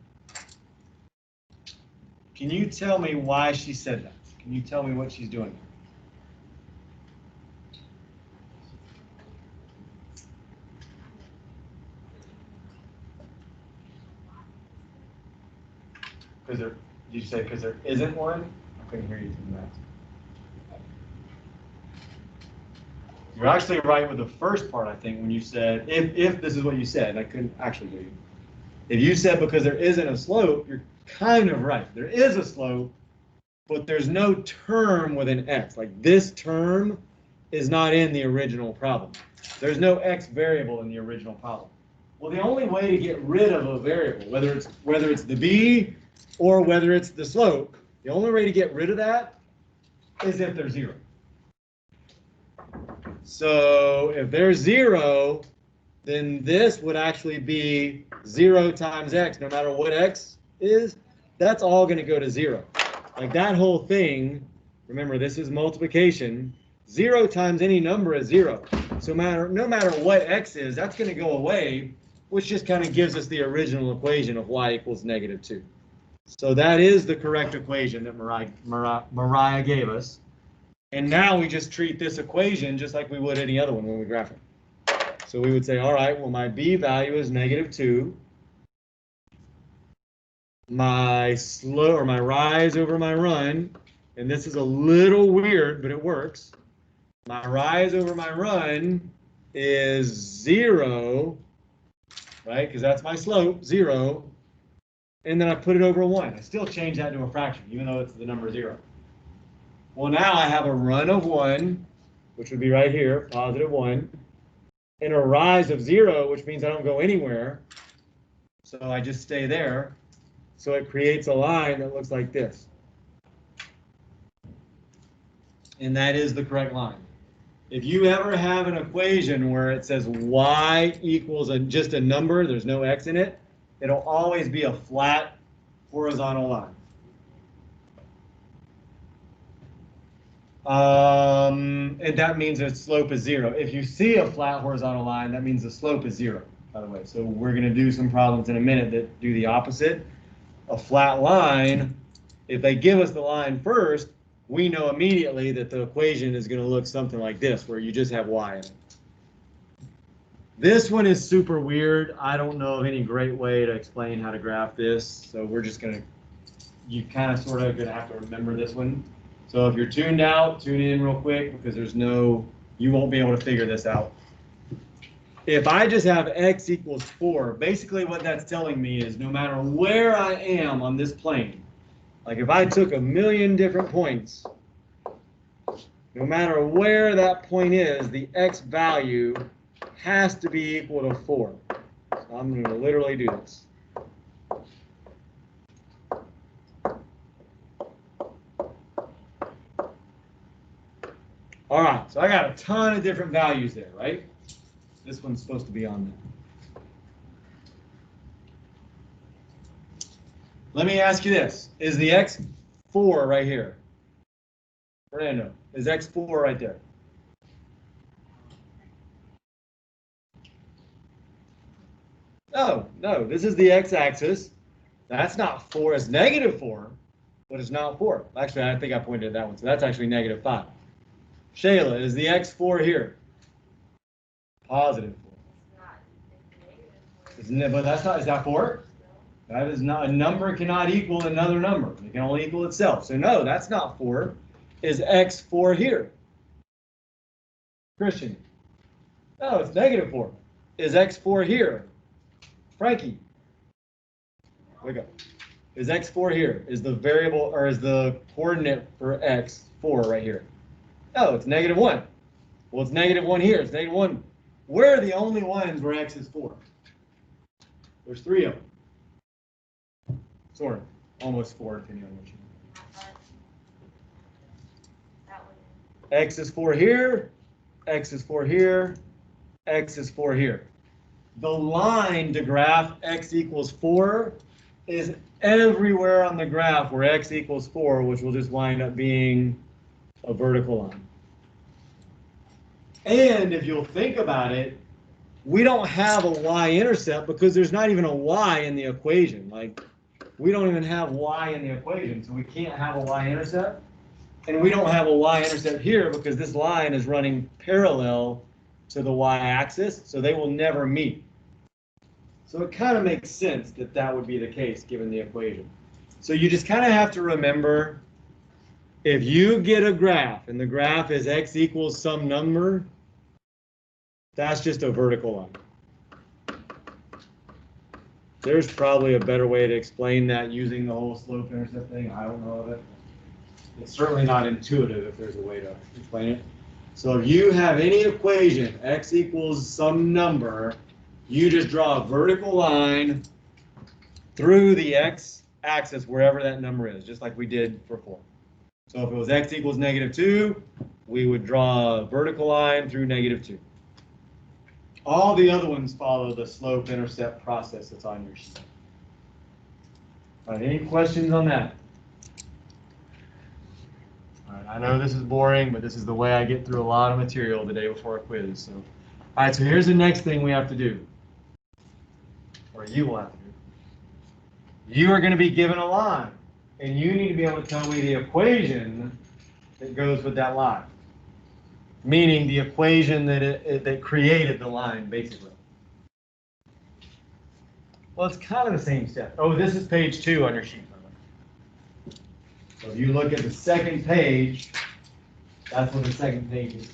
Can you tell me why she said that? Can you tell me what she's doing? Because there, did you say because there isn't one? I couldn't hear you from that. You're actually right with the first part, I think, when you said, if this is what you said, I couldn't actually hear you. If you said because there isn't a slope, you're kind of right. There is a slope, but there's no term with an x. Like this term is not in the original problem. There's no x variable in the original problem. Well, the only way to get rid of a variable, whether it's the b or whether it's the slope, the only way to get rid of that is if they're 0. So if they're 0, then this would actually be 0 times x, no matter what x is, that's all going to go to 0. Like that whole thing, remember this is multiplication, 0 times any number is 0. So no matter what x is, that's going to go away, which just kind of gives us the original equation of y equals -2. So that is the correct equation that Mariah gave us. And now we just treat this equation just like we would any other one when we graph it. So we would say, all right, well, my b value is -2. My slow or my rise over my run, and this is a little weird, but it works. My rise over my run is 0, right? Because that's my slope, 0. And then I put it over 1. I still change that to a fraction, even though it's the number 0. Well, now I have a run of 1, which would be right here, +1, and a rise of 0, which means I don't go anywhere. So I just stay there. So it creates a line that looks like this. And that is the correct line. If you ever have an equation where it says y equals just a number, there's no x in it, it'll always be a flat horizontal line. And that means its slope is 0. If you see a flat horizontal line, that means the slope is 0, by the way. So we're going to do some problems in a minute that do the opposite. A flat line, if they give us the line first, we know immediately that the equation is going to look something like this, where you just have y in it. This one is super weird. I don't know of any great way to explain how to graph this, so we're just going to, you kind of sort of going to have to remember this one. So if you're tuned out, tune in real quick, because you won't be able to figure this out. If I just have x equals 4, basically what that's telling me is no matter where I am on this plane, like if I took a million different points, no matter where that point is, the x value has to be equal to 4. So I'm going to literally do this. All right, so I got a ton of different values there, right? This one's supposed to be on there. Let me ask you this. Is the x4 right here? Fernando, is x4 right there? No, this is the x-axis. That's not 4, it's -4, but it's not 4. Actually, I think I pointed at that one, so that's actually -5. Shayla, is the x4 here? +4. Isn't it? But that's not, is that 4? That is not, a number cannot equal another number. It can only equal itself. So no, that's not 4. Is x4 here? Christian? No, it's -4. Is x4 here? Frankie? Wake up. Is x4 here? Is the variable, or is the coordinate for x 4 right here? No, it's -1. Well, it's -1 here. It's -1. Where are the only ones where x is 4? There's 3 of them. Sort of. Almost 4, depending on what you know. X is 4 here. X is 4 here. X is 4 here. The line to graph x equals 4 is everywhere on the graph where x equals 4, which will just wind up being a vertical line. And if you'll think about it, we don't have a y-intercept because there's not even a y in the equation. Like, we don't even have y in the equation, so we can't have a y-intercept. And we don't have a y-intercept here because this line is running parallel to the y-axis, so they will never meet. So it kind of makes sense that that would be the case given the equation. So you just kind of have to remember, if you get a graph and the graph is x equals some number, that's just a vertical line. There's probably a better way to explain that using the whole slope-intercept thing. I don't know of it. It's certainly not intuitive if there's a way to explain it. So if you have any equation, x equals some number, you just draw a vertical line through the x-axis wherever that number is, just like we did for 4. So if it was x equals -2, we would draw a vertical line through -2. All the other ones follow the slope-intercept process that's on your sheet. All right, any questions on that? All right, I know this is boring, but this is the way I get through a lot of material the day before a quiz. So, all right, so here's the next thing we have to do, or you will have to do. You are going to be given a line, and you need to be able to tell me the equation that goes with that line, meaning the equation that created the line, basically. Well, it's kind of the same step. Oh, this is page 2 on your sheet. So if you look at the second page, that's what the second page is.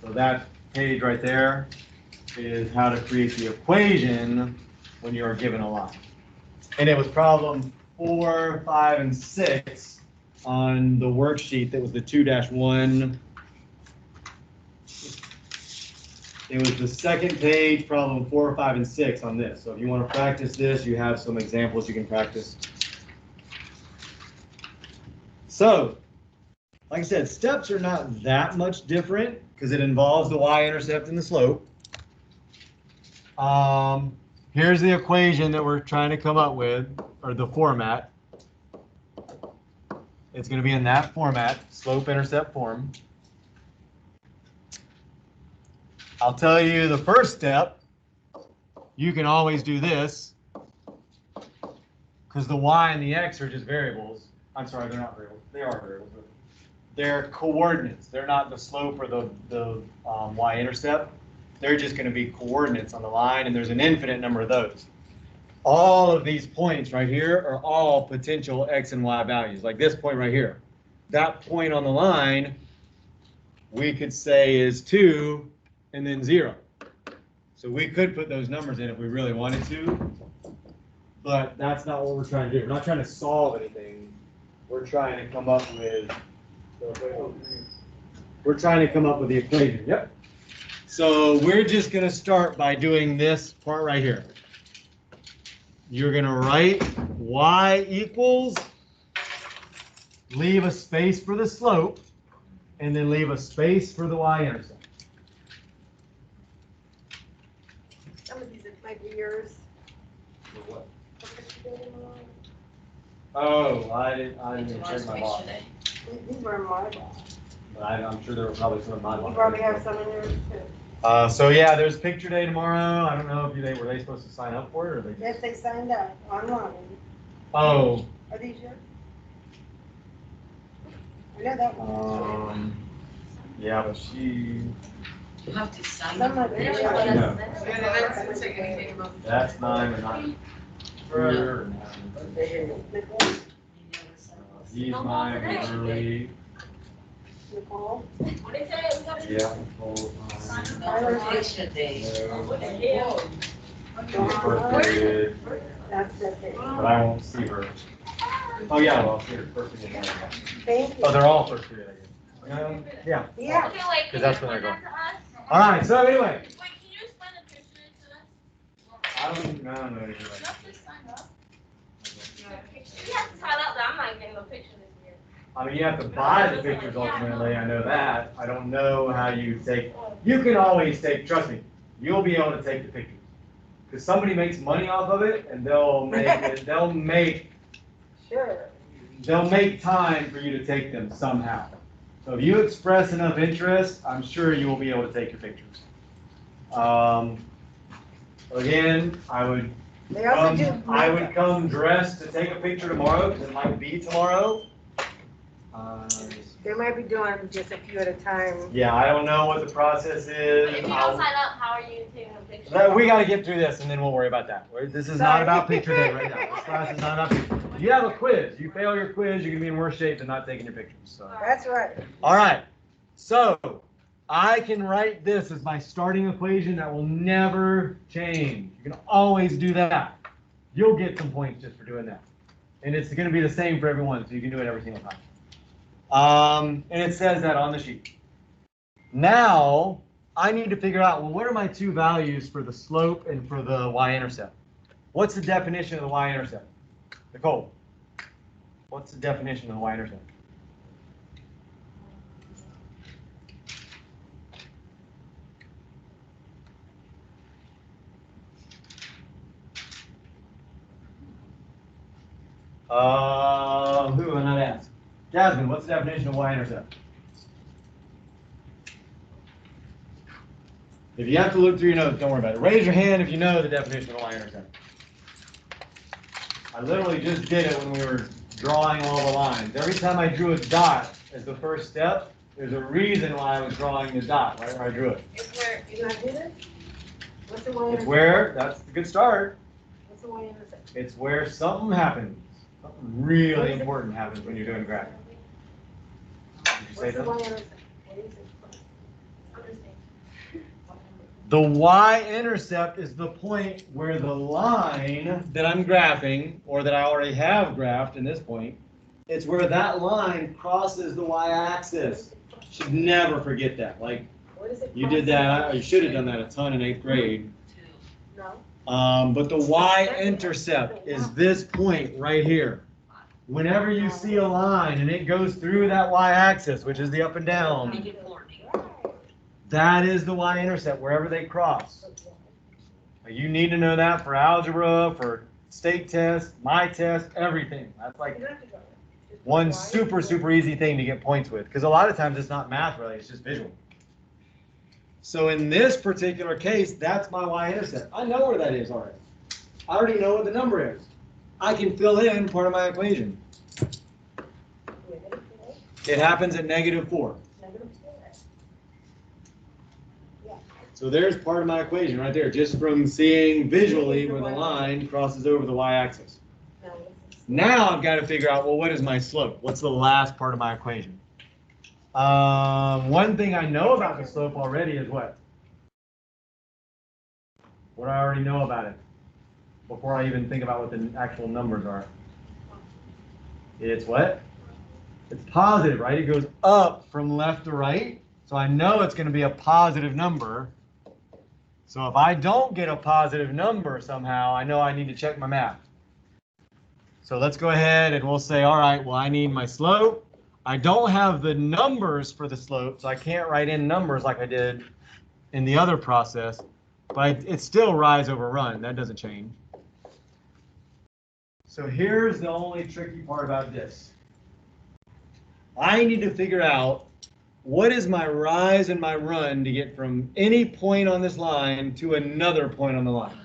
So that page right there is how to create the equation when you are given a line. And it was problem 4, 5, and 6 on the worksheet that was the 2-1. It was the second page, problem 4, 5, and 6 on this. So if you want to practice this, you have some examples you can practice. So, like I said, steps are not that much different because it involves the y-intercept and the slope. Here's the equation that we're trying to come up with, or the format. It's going to be in that format, slope-intercept form. I'll tell you the first step, you can always do this because the y and the x are just variables. I'm sorry, they're not variables. They are variables. But they're coordinates. They're not the slope or the y-intercept. They're just going to be coordinates on the line, and there's an infinite number of those. All of these points right here are all potential x and y values, like this point right here. That point on the line, we could say is 2 and then 0. So we could put those numbers in if we really wanted to, but that's not what we're trying to do. We're not trying to solve anything. We're trying to come up with the equation. Yep. So we're just going to start by doing this part right here. You're going to write y equals, leave a space for the slope, and then leave a space for the y-intercept. Some of these might be yours. For what? Oh, I didn't check my box. These were in my box. But I'm sure there were probably some in my box. You probably have some in yours too. So yeah, there's picture day tomorrow. I don't know if were they supposed to sign up for it or they. Yes, they signed up online. Oh. Are these yours? I know that one. Yeah, but she. You have to sign Some up. of them. No. Yeah. That's mine or not. Her. He's mine early. Nicole. What they say? We gotta- Yeah. Nicole's mine. Picture day. What the hell? She's first period, That's the thing. but I won't see her. Oh yeah, well, I'll see her first period. Thank Oh, you. they're all first period, I guess. Yeah. Yeah. Okay, wait. Because that's when they're going. Can you explain All right. So anyway, that to us? Wait, can you explain the picture to us? I don't know anything You about have to sign up. You have to sign up, though. I'm not getting no picture this year. I mean, you have to buy the pictures ultimately. I know that. I don't know how you take. You can always take. Trust me, you'll be able to take the pictures because somebody makes money off of it, and they'll make it. Sure. They'll make time for you to take them somehow. So if you express enough interest, I'm sure you will be able to take your pictures. Again, I would They also do. I would come dressed to take a picture tomorrow because it might be tomorrow. They might be doing just a few at a time. Yeah, I don't know what the process is. If you don't sign up, how are you taking a picture? We got to get through this and then we'll worry about that. This is not about picture day right now. This class is not about. You have a quiz. You fail your quiz, you're gonna be in worse shape than not taking your pictures. So. That's right. All right. So I can write this as my starting equation that will never change. You can always do that. You'll get some points just for doing that. And it's going to be the same for everyone, so you can do it every single time. And it says that on the sheet. Now, I need to figure out, well, what are my two values for the slope and for the y-intercept? What's the definition of the y-intercept? Nicole, what's the definition of the y-intercept? Who am I not asked? Jasmine, what's the definition of y-intercept? If you have to look through your notes, don't worry about it. Raise your hand if you know the definition of y-intercept. I literally just did it when we were drawing all the lines. Every time I drew a dot as the first step, there's a reason why I was drawing the dot, right where I drew it. It's where, You want to do this? What's the It's y-intercept? where, that's a good start. What's the y-intercept? It's where something happens. Something really important happens when you're doing graphing. Did you say What's the something? y-intercept? What is it? The y-intercept is the point where the line that I'm graphing, or that I already have graphed in this point, it's where that line crosses the y-axis. Should never forget that. Like, What is it? you did that, you should have done that a ton in 8th grade. No. But the y-intercept is this point right here. Whenever you see a line and it goes through that y-axis, which is the up and down, that is the y-intercept, wherever they cross. You need to know that for algebra, for state tests, my test, everything. That's like one super, super easy thing to get points with. Because a lot of times it's not math really, it's just visual. So in this particular case, that's my y-intercept. I know where that is already. I already know what the number is. I can fill in part of my equation. It happens at -4. So there's part of my equation right there, just from seeing visually where the line crosses over the y-axis. Now I've got to figure out, well, what is my slope? What's the last part of my equation? One thing I know about the slope already is what? What do I already know about it? Before I even think about what the actual numbers are. It's what? It's positive, right? It goes up from left to right. So I know it's going to be a positive number. So if I don't get a positive number somehow, I know I need to check my math. So let's go ahead and we'll say, all right, well, I need my slope. I don't have the numbers for the slope, so I can't write in numbers like I did in the other process, but it's still rise over run. That doesn't change. So here's the only tricky part about this. I need to figure out what is my rise and my run to get from any point on this line to another point on the line.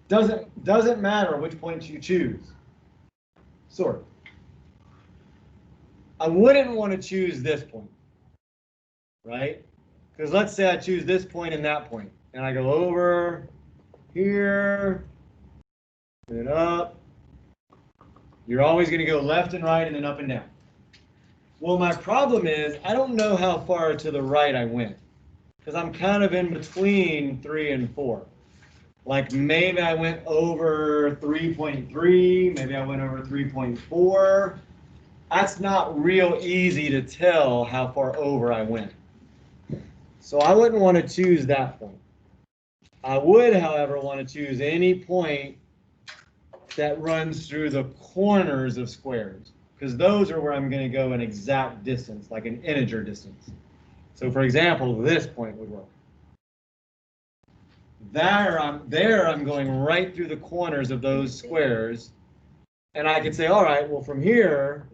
Doesn't matter which point you choose. Sort of. I wouldn't want to choose this point, right? Because let's say I choose this point and that point, and I go over here and then up. You're always going to go left and right and then up and down. Well, my problem is I don't know how far to the right I went, because I'm kind of in between 3 and 4. Like maybe I went over 3.3, maybe I went over 3.4. That's not real easy to tell how far over I went. So I wouldn't want to choose that point. I would, however, want to choose any point that runs through the corners of squares, because those are where I'm going to go an exact distance, like an integer distance. So for example, this point would work. There I'm going right through the corners of those squares, and I could say, all right, well, from here,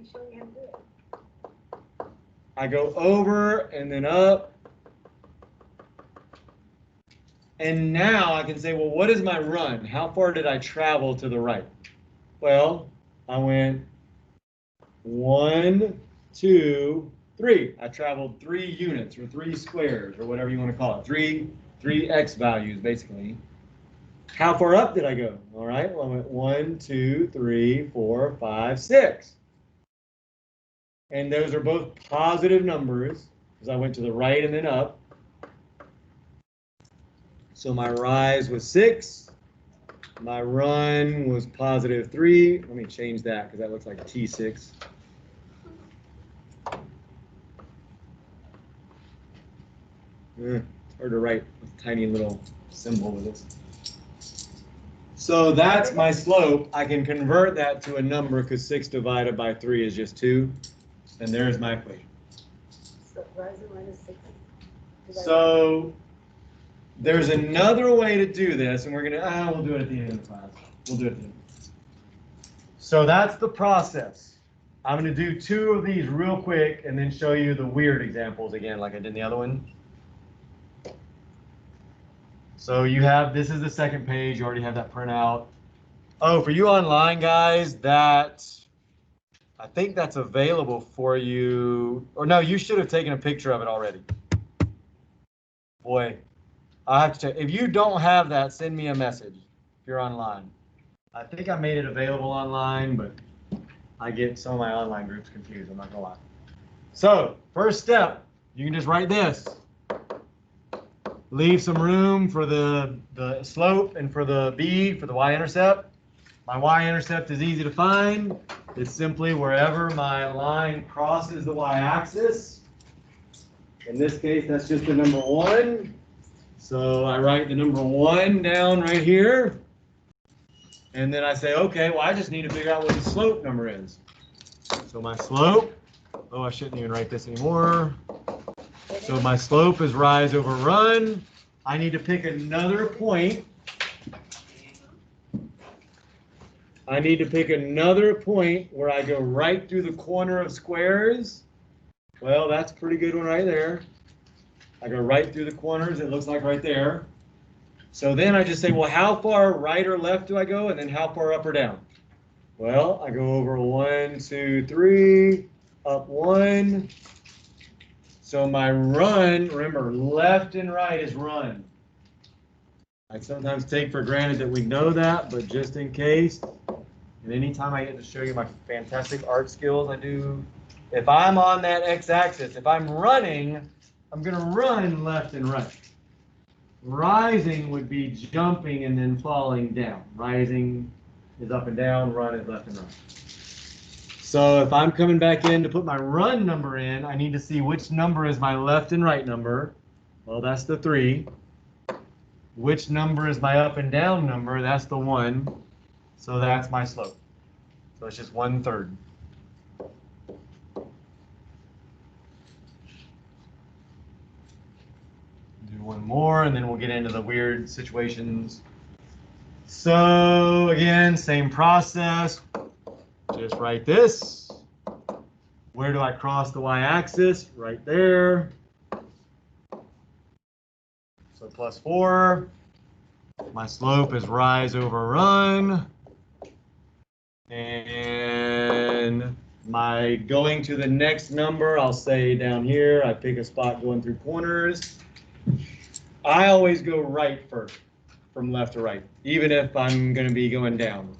I go over and then up. And now I can say, well, what is my run? How far did I travel to the right? Well, I went 1, 2, 3. I traveled 3 units or 3 squares or whatever you want to call it. 3 x values, basically. How far up did I go? All right, well, I went 1, 2, 3, 4, 5, 6. And those are both positive numbers because I went to the right and then up. So my rise was 6. My run was positive 3. Let me change that because that looks like T6. It's hard to write a tiny little symbol with this. So that's my slope. I can convert that to a number because 6 divided by 3 is just 2. And there's my equation. So rising minus 6. So there's another way to do this, and we're gonna we'll do it at the end of the class. We'll do it at the end. So that's the process. I'm gonna do 2 of these real quick and then show you the weird examples again, like I did in the other one. So you have, this is the second page, you already have that printout. Oh, for you online guys, I think that's available for you, or no, you should have taken a picture of it already. Boy, I have to check. If you don't have that, send me a message if you're online. I think I made it available online, but I get some of my online groups confused, I'm not gonna lie. So, first step, you can just write this. Leave some room for the slope and for the b, for the y-intercept. My y-intercept is easy to find. It's simply wherever my line crosses the y-axis. In this case, that's just the number 1. So I write the number 1 down right here. And then I say, okay, well, I just need to figure out what the slope number is. So my slope, oh, I shouldn't even write this anymore. So my slope is rise over run. I need to pick another point. I need to pick another point where I go right through the corner of squares. Well, that's a pretty good one right there. I go right through the corners, it looks like right there. So then I just say, well, how far right or left do I go? And then how far up or down? Well, I go over 1, 2, 3, up 1. So my run, remember, left and right is run. I sometimes take for granted that we know that, but just in case, and anytime I get to show you my fantastic art skills I do, if I'm on that x-axis, if I'm running, I'm going to run left and right. Rising would be jumping and then falling down. Rising is up and down, run is left and right. So if I'm coming back in to put my run number in, I need to see which number is my left and right number. Well, that's the 3. Which number is my up and down number? That's the 1. So that's my slope. So it's just 1/3. Do one more, and then we'll get into the weird situations. So again, same process. Just write this. Where do I cross the y-axis? Right there. So plus 4. My slope is rise over run. And my going to the next number, I'll say down here, I pick a spot going through corners. I always go right first, from left to right, even if I'm going to be going down.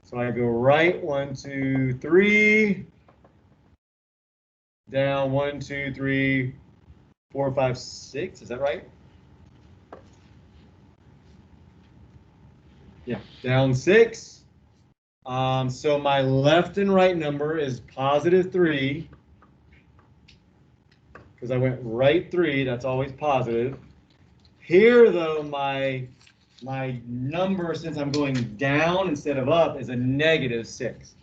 So I go right, 1, 2, 3, down 1, 2, 3, 4, 5, 6. Is that right? Yeah, down 6. So my left and right number is positive 3. Because I went right 3, that's always positive. Here, though, my number, since I'm going down instead of up, is a negative 6.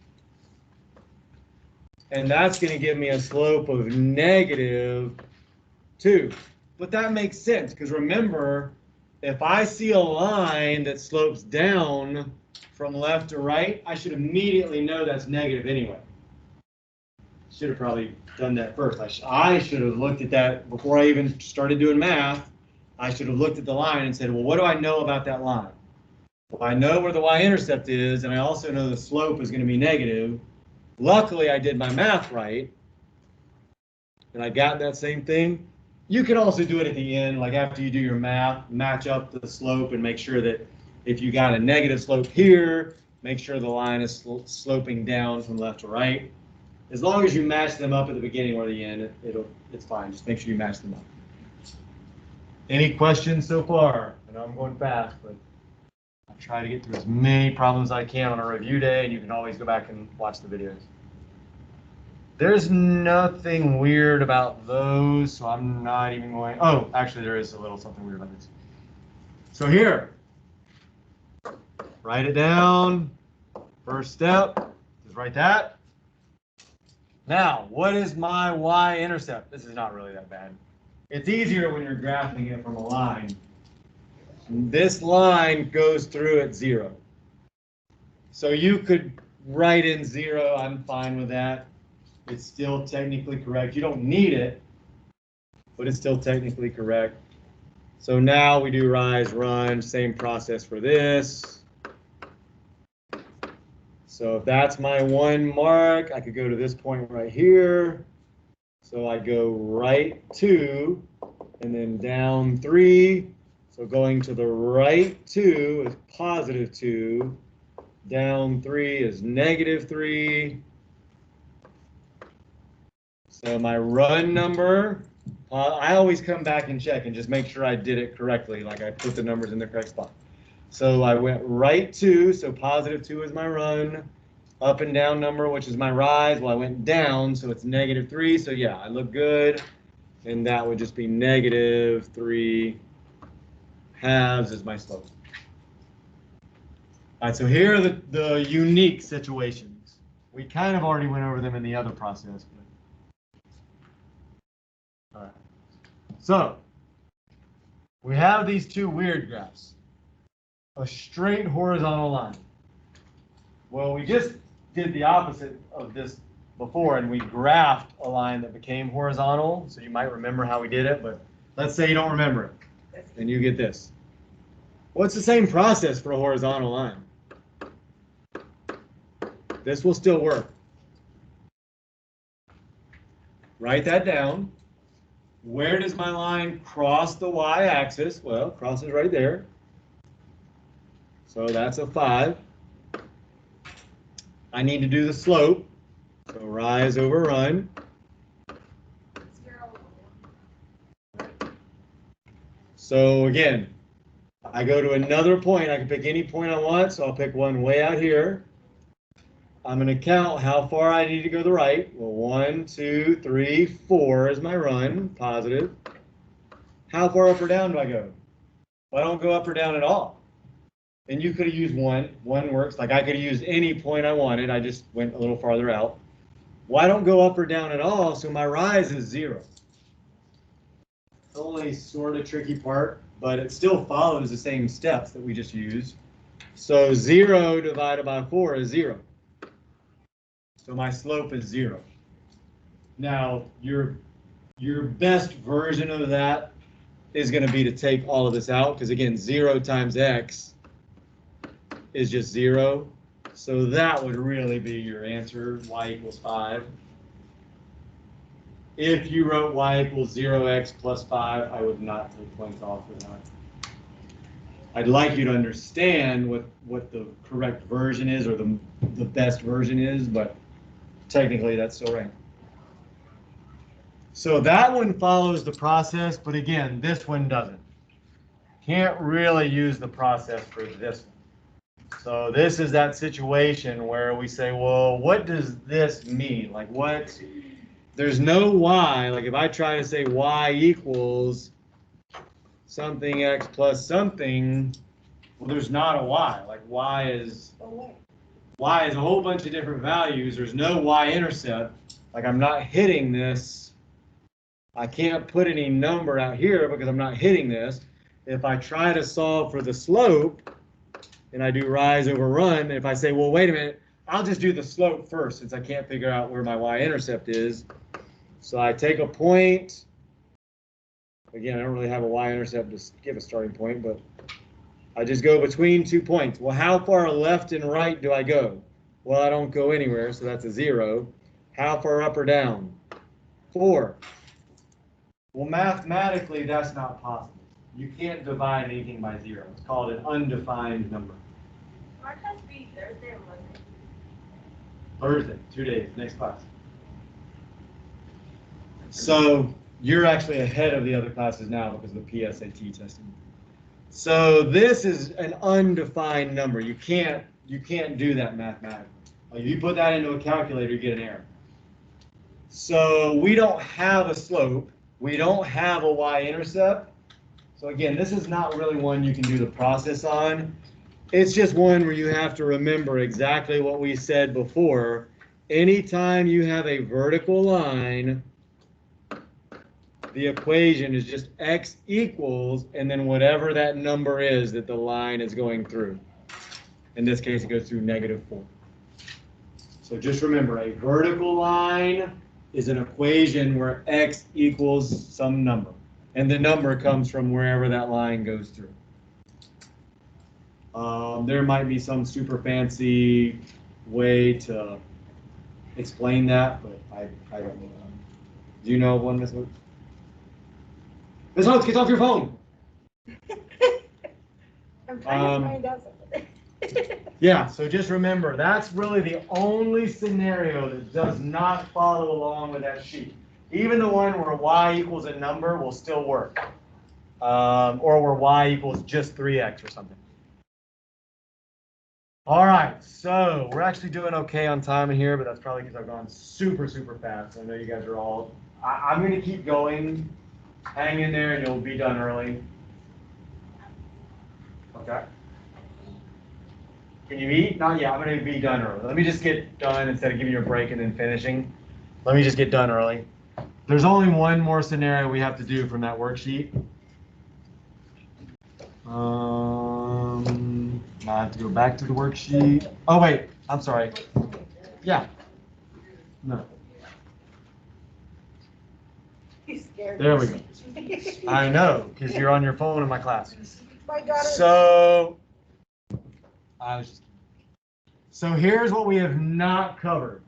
And that's going to give me a slope of negative 2. But that makes sense, because remember, if I see a line that slopes down from left to right, I should immediately know that's negative anyway. Should have probably done that first. I should have looked at that before I even started doing math. I should have looked at the line and said, well, what do I know about that line? Well, I know where the y-intercept is, and I also know the slope is going to be negative. Luckily, I did my math right, and I got that same thing. You can also do it at the end, like after you do your math, match up the slope and make sure that if you got a negative slope here, make sure the line is sloping down from left to right. As long as you match them up at the beginning or the end, it's fine. Just make sure you match them up. Any questions so far? I know I'm going fast, but I'll try to get through as many problems as I can on a review day, and you can always go back and watch the videos. There's nothing weird about those, so I'm not even going. Oh, actually, there is a little something weird about this. So here, write it down. First step is write that. Now, what is my y-intercept? This is not really that bad. It's easier when you're graphing it from a line. This line goes through at 0. So you could write in 0. I'm fine with that. It's still technically correct. You don't need it, but it's still technically correct. So now we do rise, run, same process for this. So if that's my 1 mark, I could go to this point right here. So I go right 2 and then down 3. So going to the right 2 is positive 2. Down 3 is negative 3. So my run number, I always come back and check and just make sure I did it correctly, like I put the numbers in the correct spot. So I went right 2, so positive 2 is my run. Up and down number, which is my rise. Well, I went down, so it's negative 3. So yeah, I look good. And that would just be negative 3 halves is my slope. All right, so here are the unique situations. We kind of already went over them in the other process. All right. So we have these two weird graphs. A straight horizontal line. Well, we just did the opposite of this before, and we graphed a line that became horizontal. So you might remember how we did it, but let's say you don't remember it, and you get this. Well, it's the same process for a horizontal line. This will still work. Write that down. Where does my line cross the y-axis? Well, it crosses right there. So that's a 5. I need to do the slope. So rise over run. So again, I go to another point. I can pick any point I want, so I'll pick one way out here. I'm going to count how far I need to go to the right. Well, 1, 2, 3, 4 is my run, positive. How far up or down do I go? Well, I don't go up or down at all. And you could have used 1. 1 works. Like I could have used any point I wanted. I just went a little farther out. Well, I don't go up or down at all, so my rise is 0. The only sort of tricky part, but it still follows the same steps that we just used. So 0 divided by 4 is 0. So my slope is 0. Now, your best version of that is going to be to take all of this out, because again, 0 times x is just 0. So that would really be your answer, y equals 5. If you wrote y equals 0x plus 5, I would not take points off for that. I'd like you to understand what the correct version is, or the best version is, but technically that's still right. So that one follows the process, but again, this one doesn't. Can't really use the process for this one. So this is that situation where we say, well, what does this mean? Like what? There's no y. Like if I try to say y equals something x plus something, well, there's not a y. Like y is a whole bunch of different values. There's no y-intercept. Like I'm not hitting this. I can't put any number out here because I'm not hitting this. If I try to solve for the slope and I do rise over run, if I say, well, wait a minute, I'll just do the slope first since I can't figure out where my y-intercept is. So I take a point. Again, I don't really have a y-intercept to give a starting point, but I just go between 2 points. Well, how far left and right do I go? Well, I don't go anywhere, so that's a 0. How far up or down? 4. Well, mathematically, that's not possible. You can't divide anything by 0. It's called an undefined number. Mark has to be Thursday or Monday. Thursday, 2 days, next class. So you're actually ahead of the other classes now because of the PSAT testing. So this is an undefined number. You can't do that mathematically. Like if you put that into a calculator, you get an error. So we don't have a slope. We don't have a y-intercept. So again, this is not really one you can do the process on. It's just one where you have to remember exactly what we said before. Anytime you have a vertical line, the equation is just x equals, and then whatever that number is that the line is going through. In this case, it goes through -4. So just remember, a vertical line is an equation where x equals some number. And the number comes from wherever that line goes through. There might be some super fancy way to explain that, but I don't know. Do you know of one, Ms. Hoots? Ms. Hoots, get off your phone! I'm trying to find out something. Yeah, so just remember, that's really the only scenario that does not follow along with that sheet. Even the one where y equals a number will still work. Or where y equals just 3x or something. All right, so we're actually doing okay on time in here, but that's probably because I've gone super, super fast. I know you guys are all, I'm going to keep going. Hang in there and you'll be done early. Okay. Can you eat? Not yet. I'm going to be done early. Let me just get done instead of giving you a break and then finishing. Let me just get done early. There's only one more scenario we have to do from that worksheet. I have to go back to the worksheet. Oh, wait. I'm sorry. Yeah. No. He's scared. There we go. I know, because you're on your phone in my class. My daughter. So, so here's what we have not covered.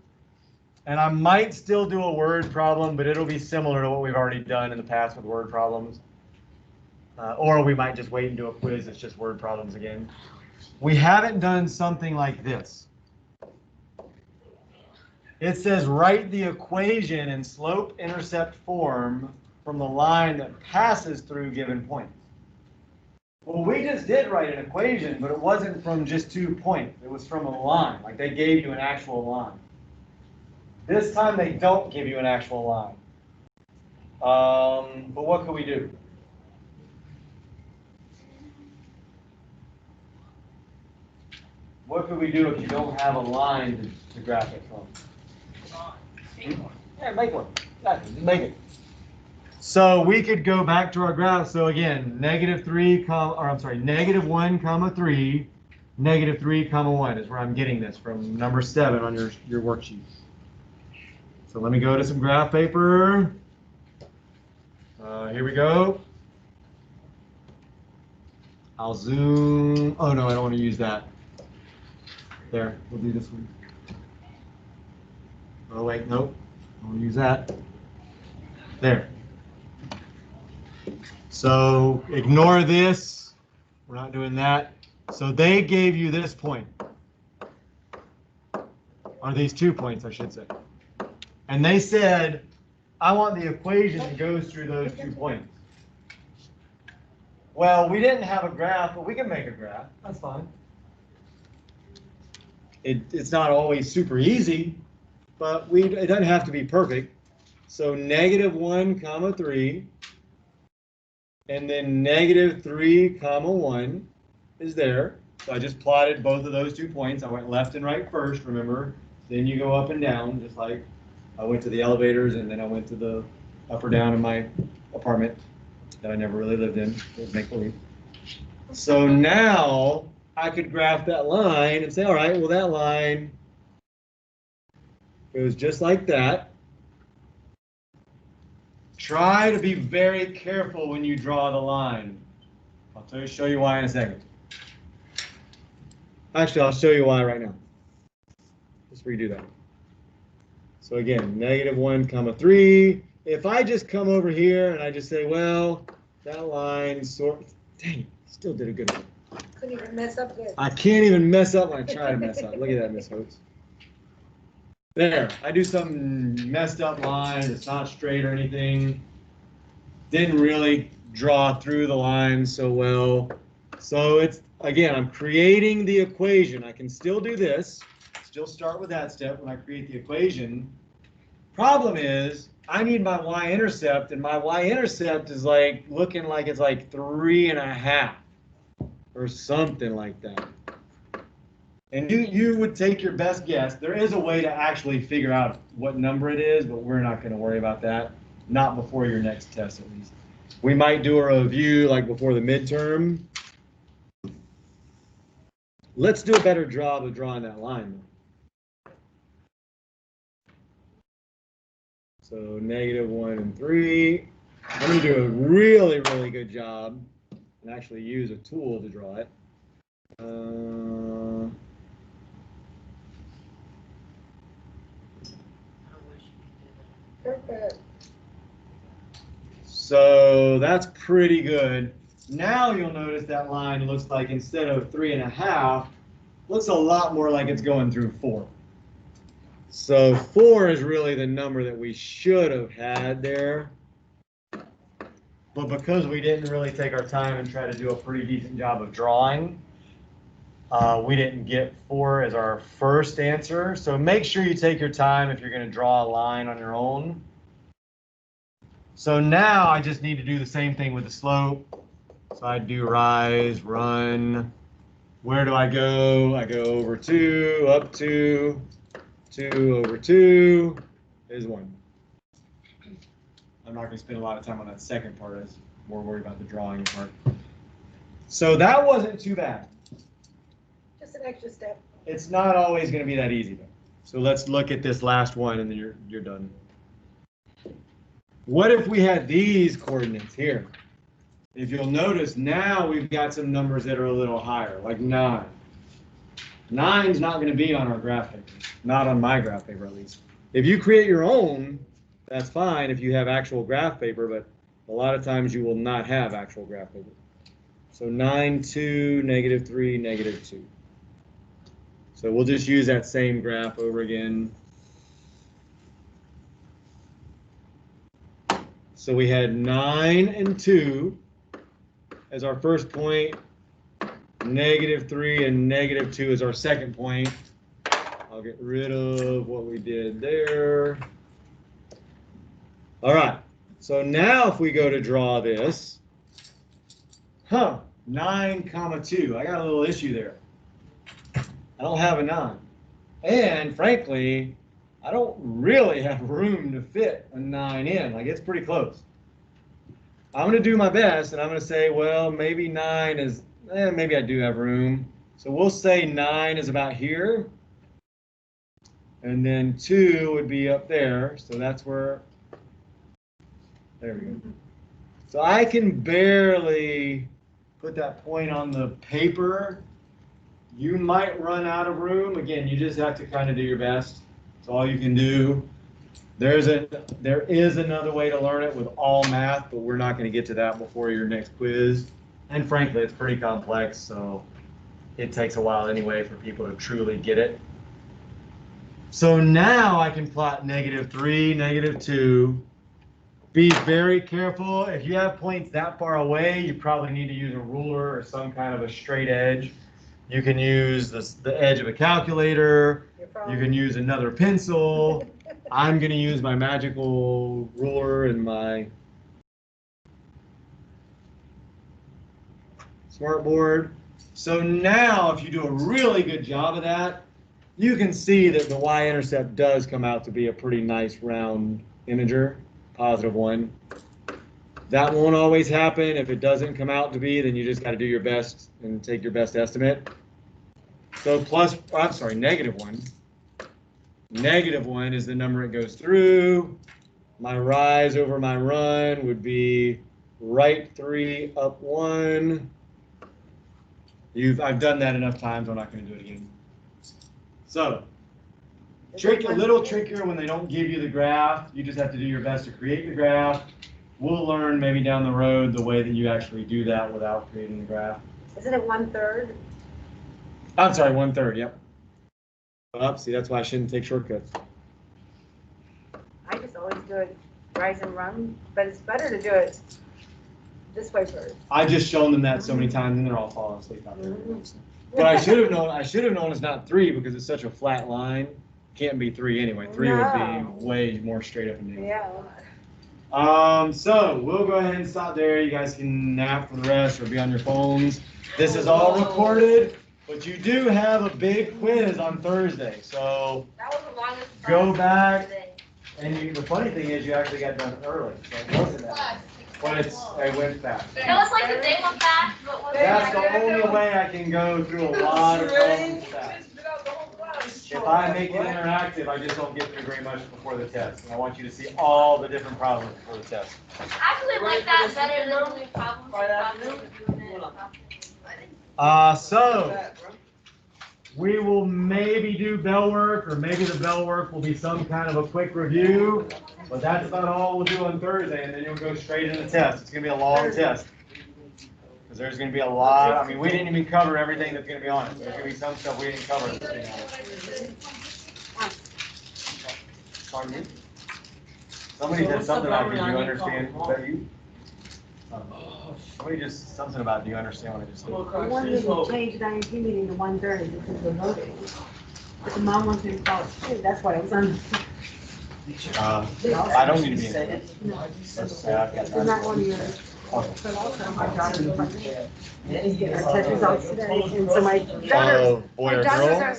And I might still do a word problem, but it'll be similar to what we've already done in the past with word problems. Or we might just wait and do a quiz that's just word problems again. We haven't done something like this. It says write the equation in slope-intercept form from the line that passes through given points. Well, we just did write an equation, but it wasn't from just 2 points. It was from a line, like they gave you an actual line. This time they don't give you an actual line. But what could we do? What could we do if you don't have a line to graph it from? Yeah, make one. Yeah, make it. So we could go back to our graph. So again, -1, comma 3, -3, comma 1 is where I'm getting this from number 7 on your worksheet. So let me go to some graph paper. Here we go. I'll zoom. Oh no, I don't want to use that. There, we'll do this one. Oh wait, nope. I want to use that. There. So ignore this. We're not doing that. So they gave you this point. Or these 2 points, I should say. And they said, I want the equation that goes through those 2 points. Well, we didn't have a graph, but we can make a graph. That's fine. It's not always super easy, but it doesn't have to be perfect. So -1, comma 3, and then -3, comma 1 is there. So I just plotted both of those 2 points. I went left and right first, remember? Then you go up and down, just like I went to the elevators and then I went to the up or down in my apartment that I never really lived in. It was make-believe. So now I could graph that line and say, all right, well, that line goes just like that. Try to be very careful when you draw the line. I'll show you why in a second. Actually, I'll show you why right now. Let's redo that. So again, -1, comma 3. If I just come over here and I just say, well, that line dang, still did a good one. Couldn't even mess up good. I can't even mess up when I try to mess up. Look at that, Miss Hoots. There, I do some messed up line. It's not straight or anything. Didn't really draw through the line so well. So it's, again, I'm creating the equation. I can still do this. Still start with that step when I create the equation. Problem is, I need my y-intercept, and my y-intercept is like looking like it's like 3.5 or something like that. And you would take your best guess. There is a way to actually figure out what number it is, but we're not going to worry about that. Not before your next test, at least. We might do a review like before the midterm. Let's do a better job of drawing that line. So -1 and 3. I'm going to do a really, really good job and actually use a tool to draw it. Perfect. So that's pretty good. Now you'll notice that line looks like instead of 3.5, looks a lot more like it's going through 4. So 4 is really the number that we should have had there. But because we didn't really take our time and try to do a pretty decent job of drawing, we didn't get 4 as our first answer. So make sure you take your time if you're going to draw a line on your own. So now I just need to do the same thing with the slope. So I do rise, run. Where do I go? I go over 2, up 2, 2 over 2 is 1. I'm not going to spend a lot of time on that second part. I'm more worried about the drawing part. So that wasn't too bad. Just an extra step. It's not always going to be that easy, though. So let's look at this last one, and then you're done. What if we had these coordinates here? If you'll notice, now we've got some numbers that are a little higher, like 9. 9's not going to be on our graph paper. Not on my graph paper, at least. If you create your own, that's fine if you have actual graph paper, but a lot of times you will not have actual graph paper. So 9, 2, -3, -2. So we'll just use that same graph over again. So we had 9 and 2 as our first point, -3 and -2 as our second point. I'll get rid of what we did there. All right, so now if we go to draw this, 9, 2. I got a little issue there. I don't have a 9. And frankly, I don't really have room to fit a 9 in. Like, it's pretty close. I'm going to do my best, and I'm going to say, well, maybe 9 is, maybe I do have room. So we'll say 9 is about here. And then 2 would be up there. So that's where, there we go. So I can barely put that point on the paper. You might run out of room. Again, you just have to kind of do your best. That's all you can do. There is another way to learn it with all math, but we're not going to get to that before your next quiz. And frankly, it's pretty complex, so it takes a while anyway for people to truly get it. So now I can plot -3, -2. Be very careful. If you have points that far away, you probably need to use a ruler or some kind of a straight edge. You can use the edge of a calculator. You can use another pencil. I'm going to use my magical ruler and my smartboard. So now if you do a really good job of that, you can see that the y-intercept does come out to be a pretty nice round integer, +1. That won't always happen. If it doesn't come out to be, then you just got to do your best and take your best estimate. So -1. -1 is the number it goes through. My rise over my run would be right 3, up 1. I've done that enough times, I'm not going to do it again. So, a little trickier when they don't give you the graph. You just have to do your best to create the graph. We'll learn maybe down the road the way that you actually do that without creating the graph. Isn't it 1/3? I'm sorry, 1/3, yep. See, that's why I shouldn't take shortcuts. I just always do it rise and run, but it's better to do it this way first. I've just shown them that so many times and they're all falling asleep out there. But I should have known it's not 3 because it's such a flat line. can't be 3 anyway. 3 would No. be way more straight up and down. Yeah. So we'll go ahead and stop there. You guys can nap for the rest or be on your phones. This is all recorded, but you do have a big quiz on Thursday. So That was the longest. go back. today. And the funny thing is you actually got done early. So it wasn't that. But it went fast. It was like the day went fast, but was That's the only way I can go through a lot of problems fast. If I make it interactive, I just don't get through very much before the test. And I want you to see all the different problems before the test. I actually like that better than doing problems. So we will maybe do bell work, or maybe the bell work will be some kind of a quick review. But that's about all we'll do on Thursday, and then you'll go straight into the test. It's going to be a long test. Because there's going to be a lot. I mean, we didn't even cover everything that's going to be on it. There's going to be some stuff we didn't cover. Pardon me? Somebody said something about, did you understand? Was that you? Somebody just, something about, do you understand what I just said? I wanted to change the IEP meeting to 1:30 because of the voting. But the mom wants me to call it 2, that's why I was on. I don't need to be in it. No, It's it's not one of yours. But also my daughter's pregnant. She's getting her test results today, and so my daughters. Boy or my daughters girl? are-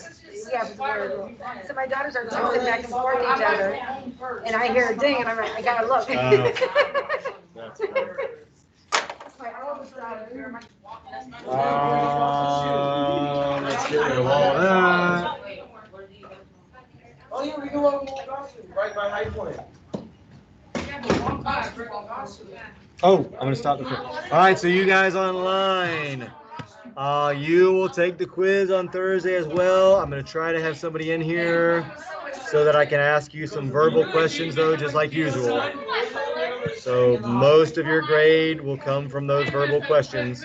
Yeah, but boy or girl. So my daughters are texting back and forth to each other, and I hear a ding, and I'm like, I gotta look. That's funny. My oldest daughter, Let's get rid of all that. Oh, yeah, we go on more costume, right by High Point. Oh, I'm gonna stop the quiz. All right, so you guys online, you will take the quiz on Thursday as well. I'm gonna try to have somebody in here so that I can ask you some verbal questions though, just like usual. So most of your grade will come from those verbal questions.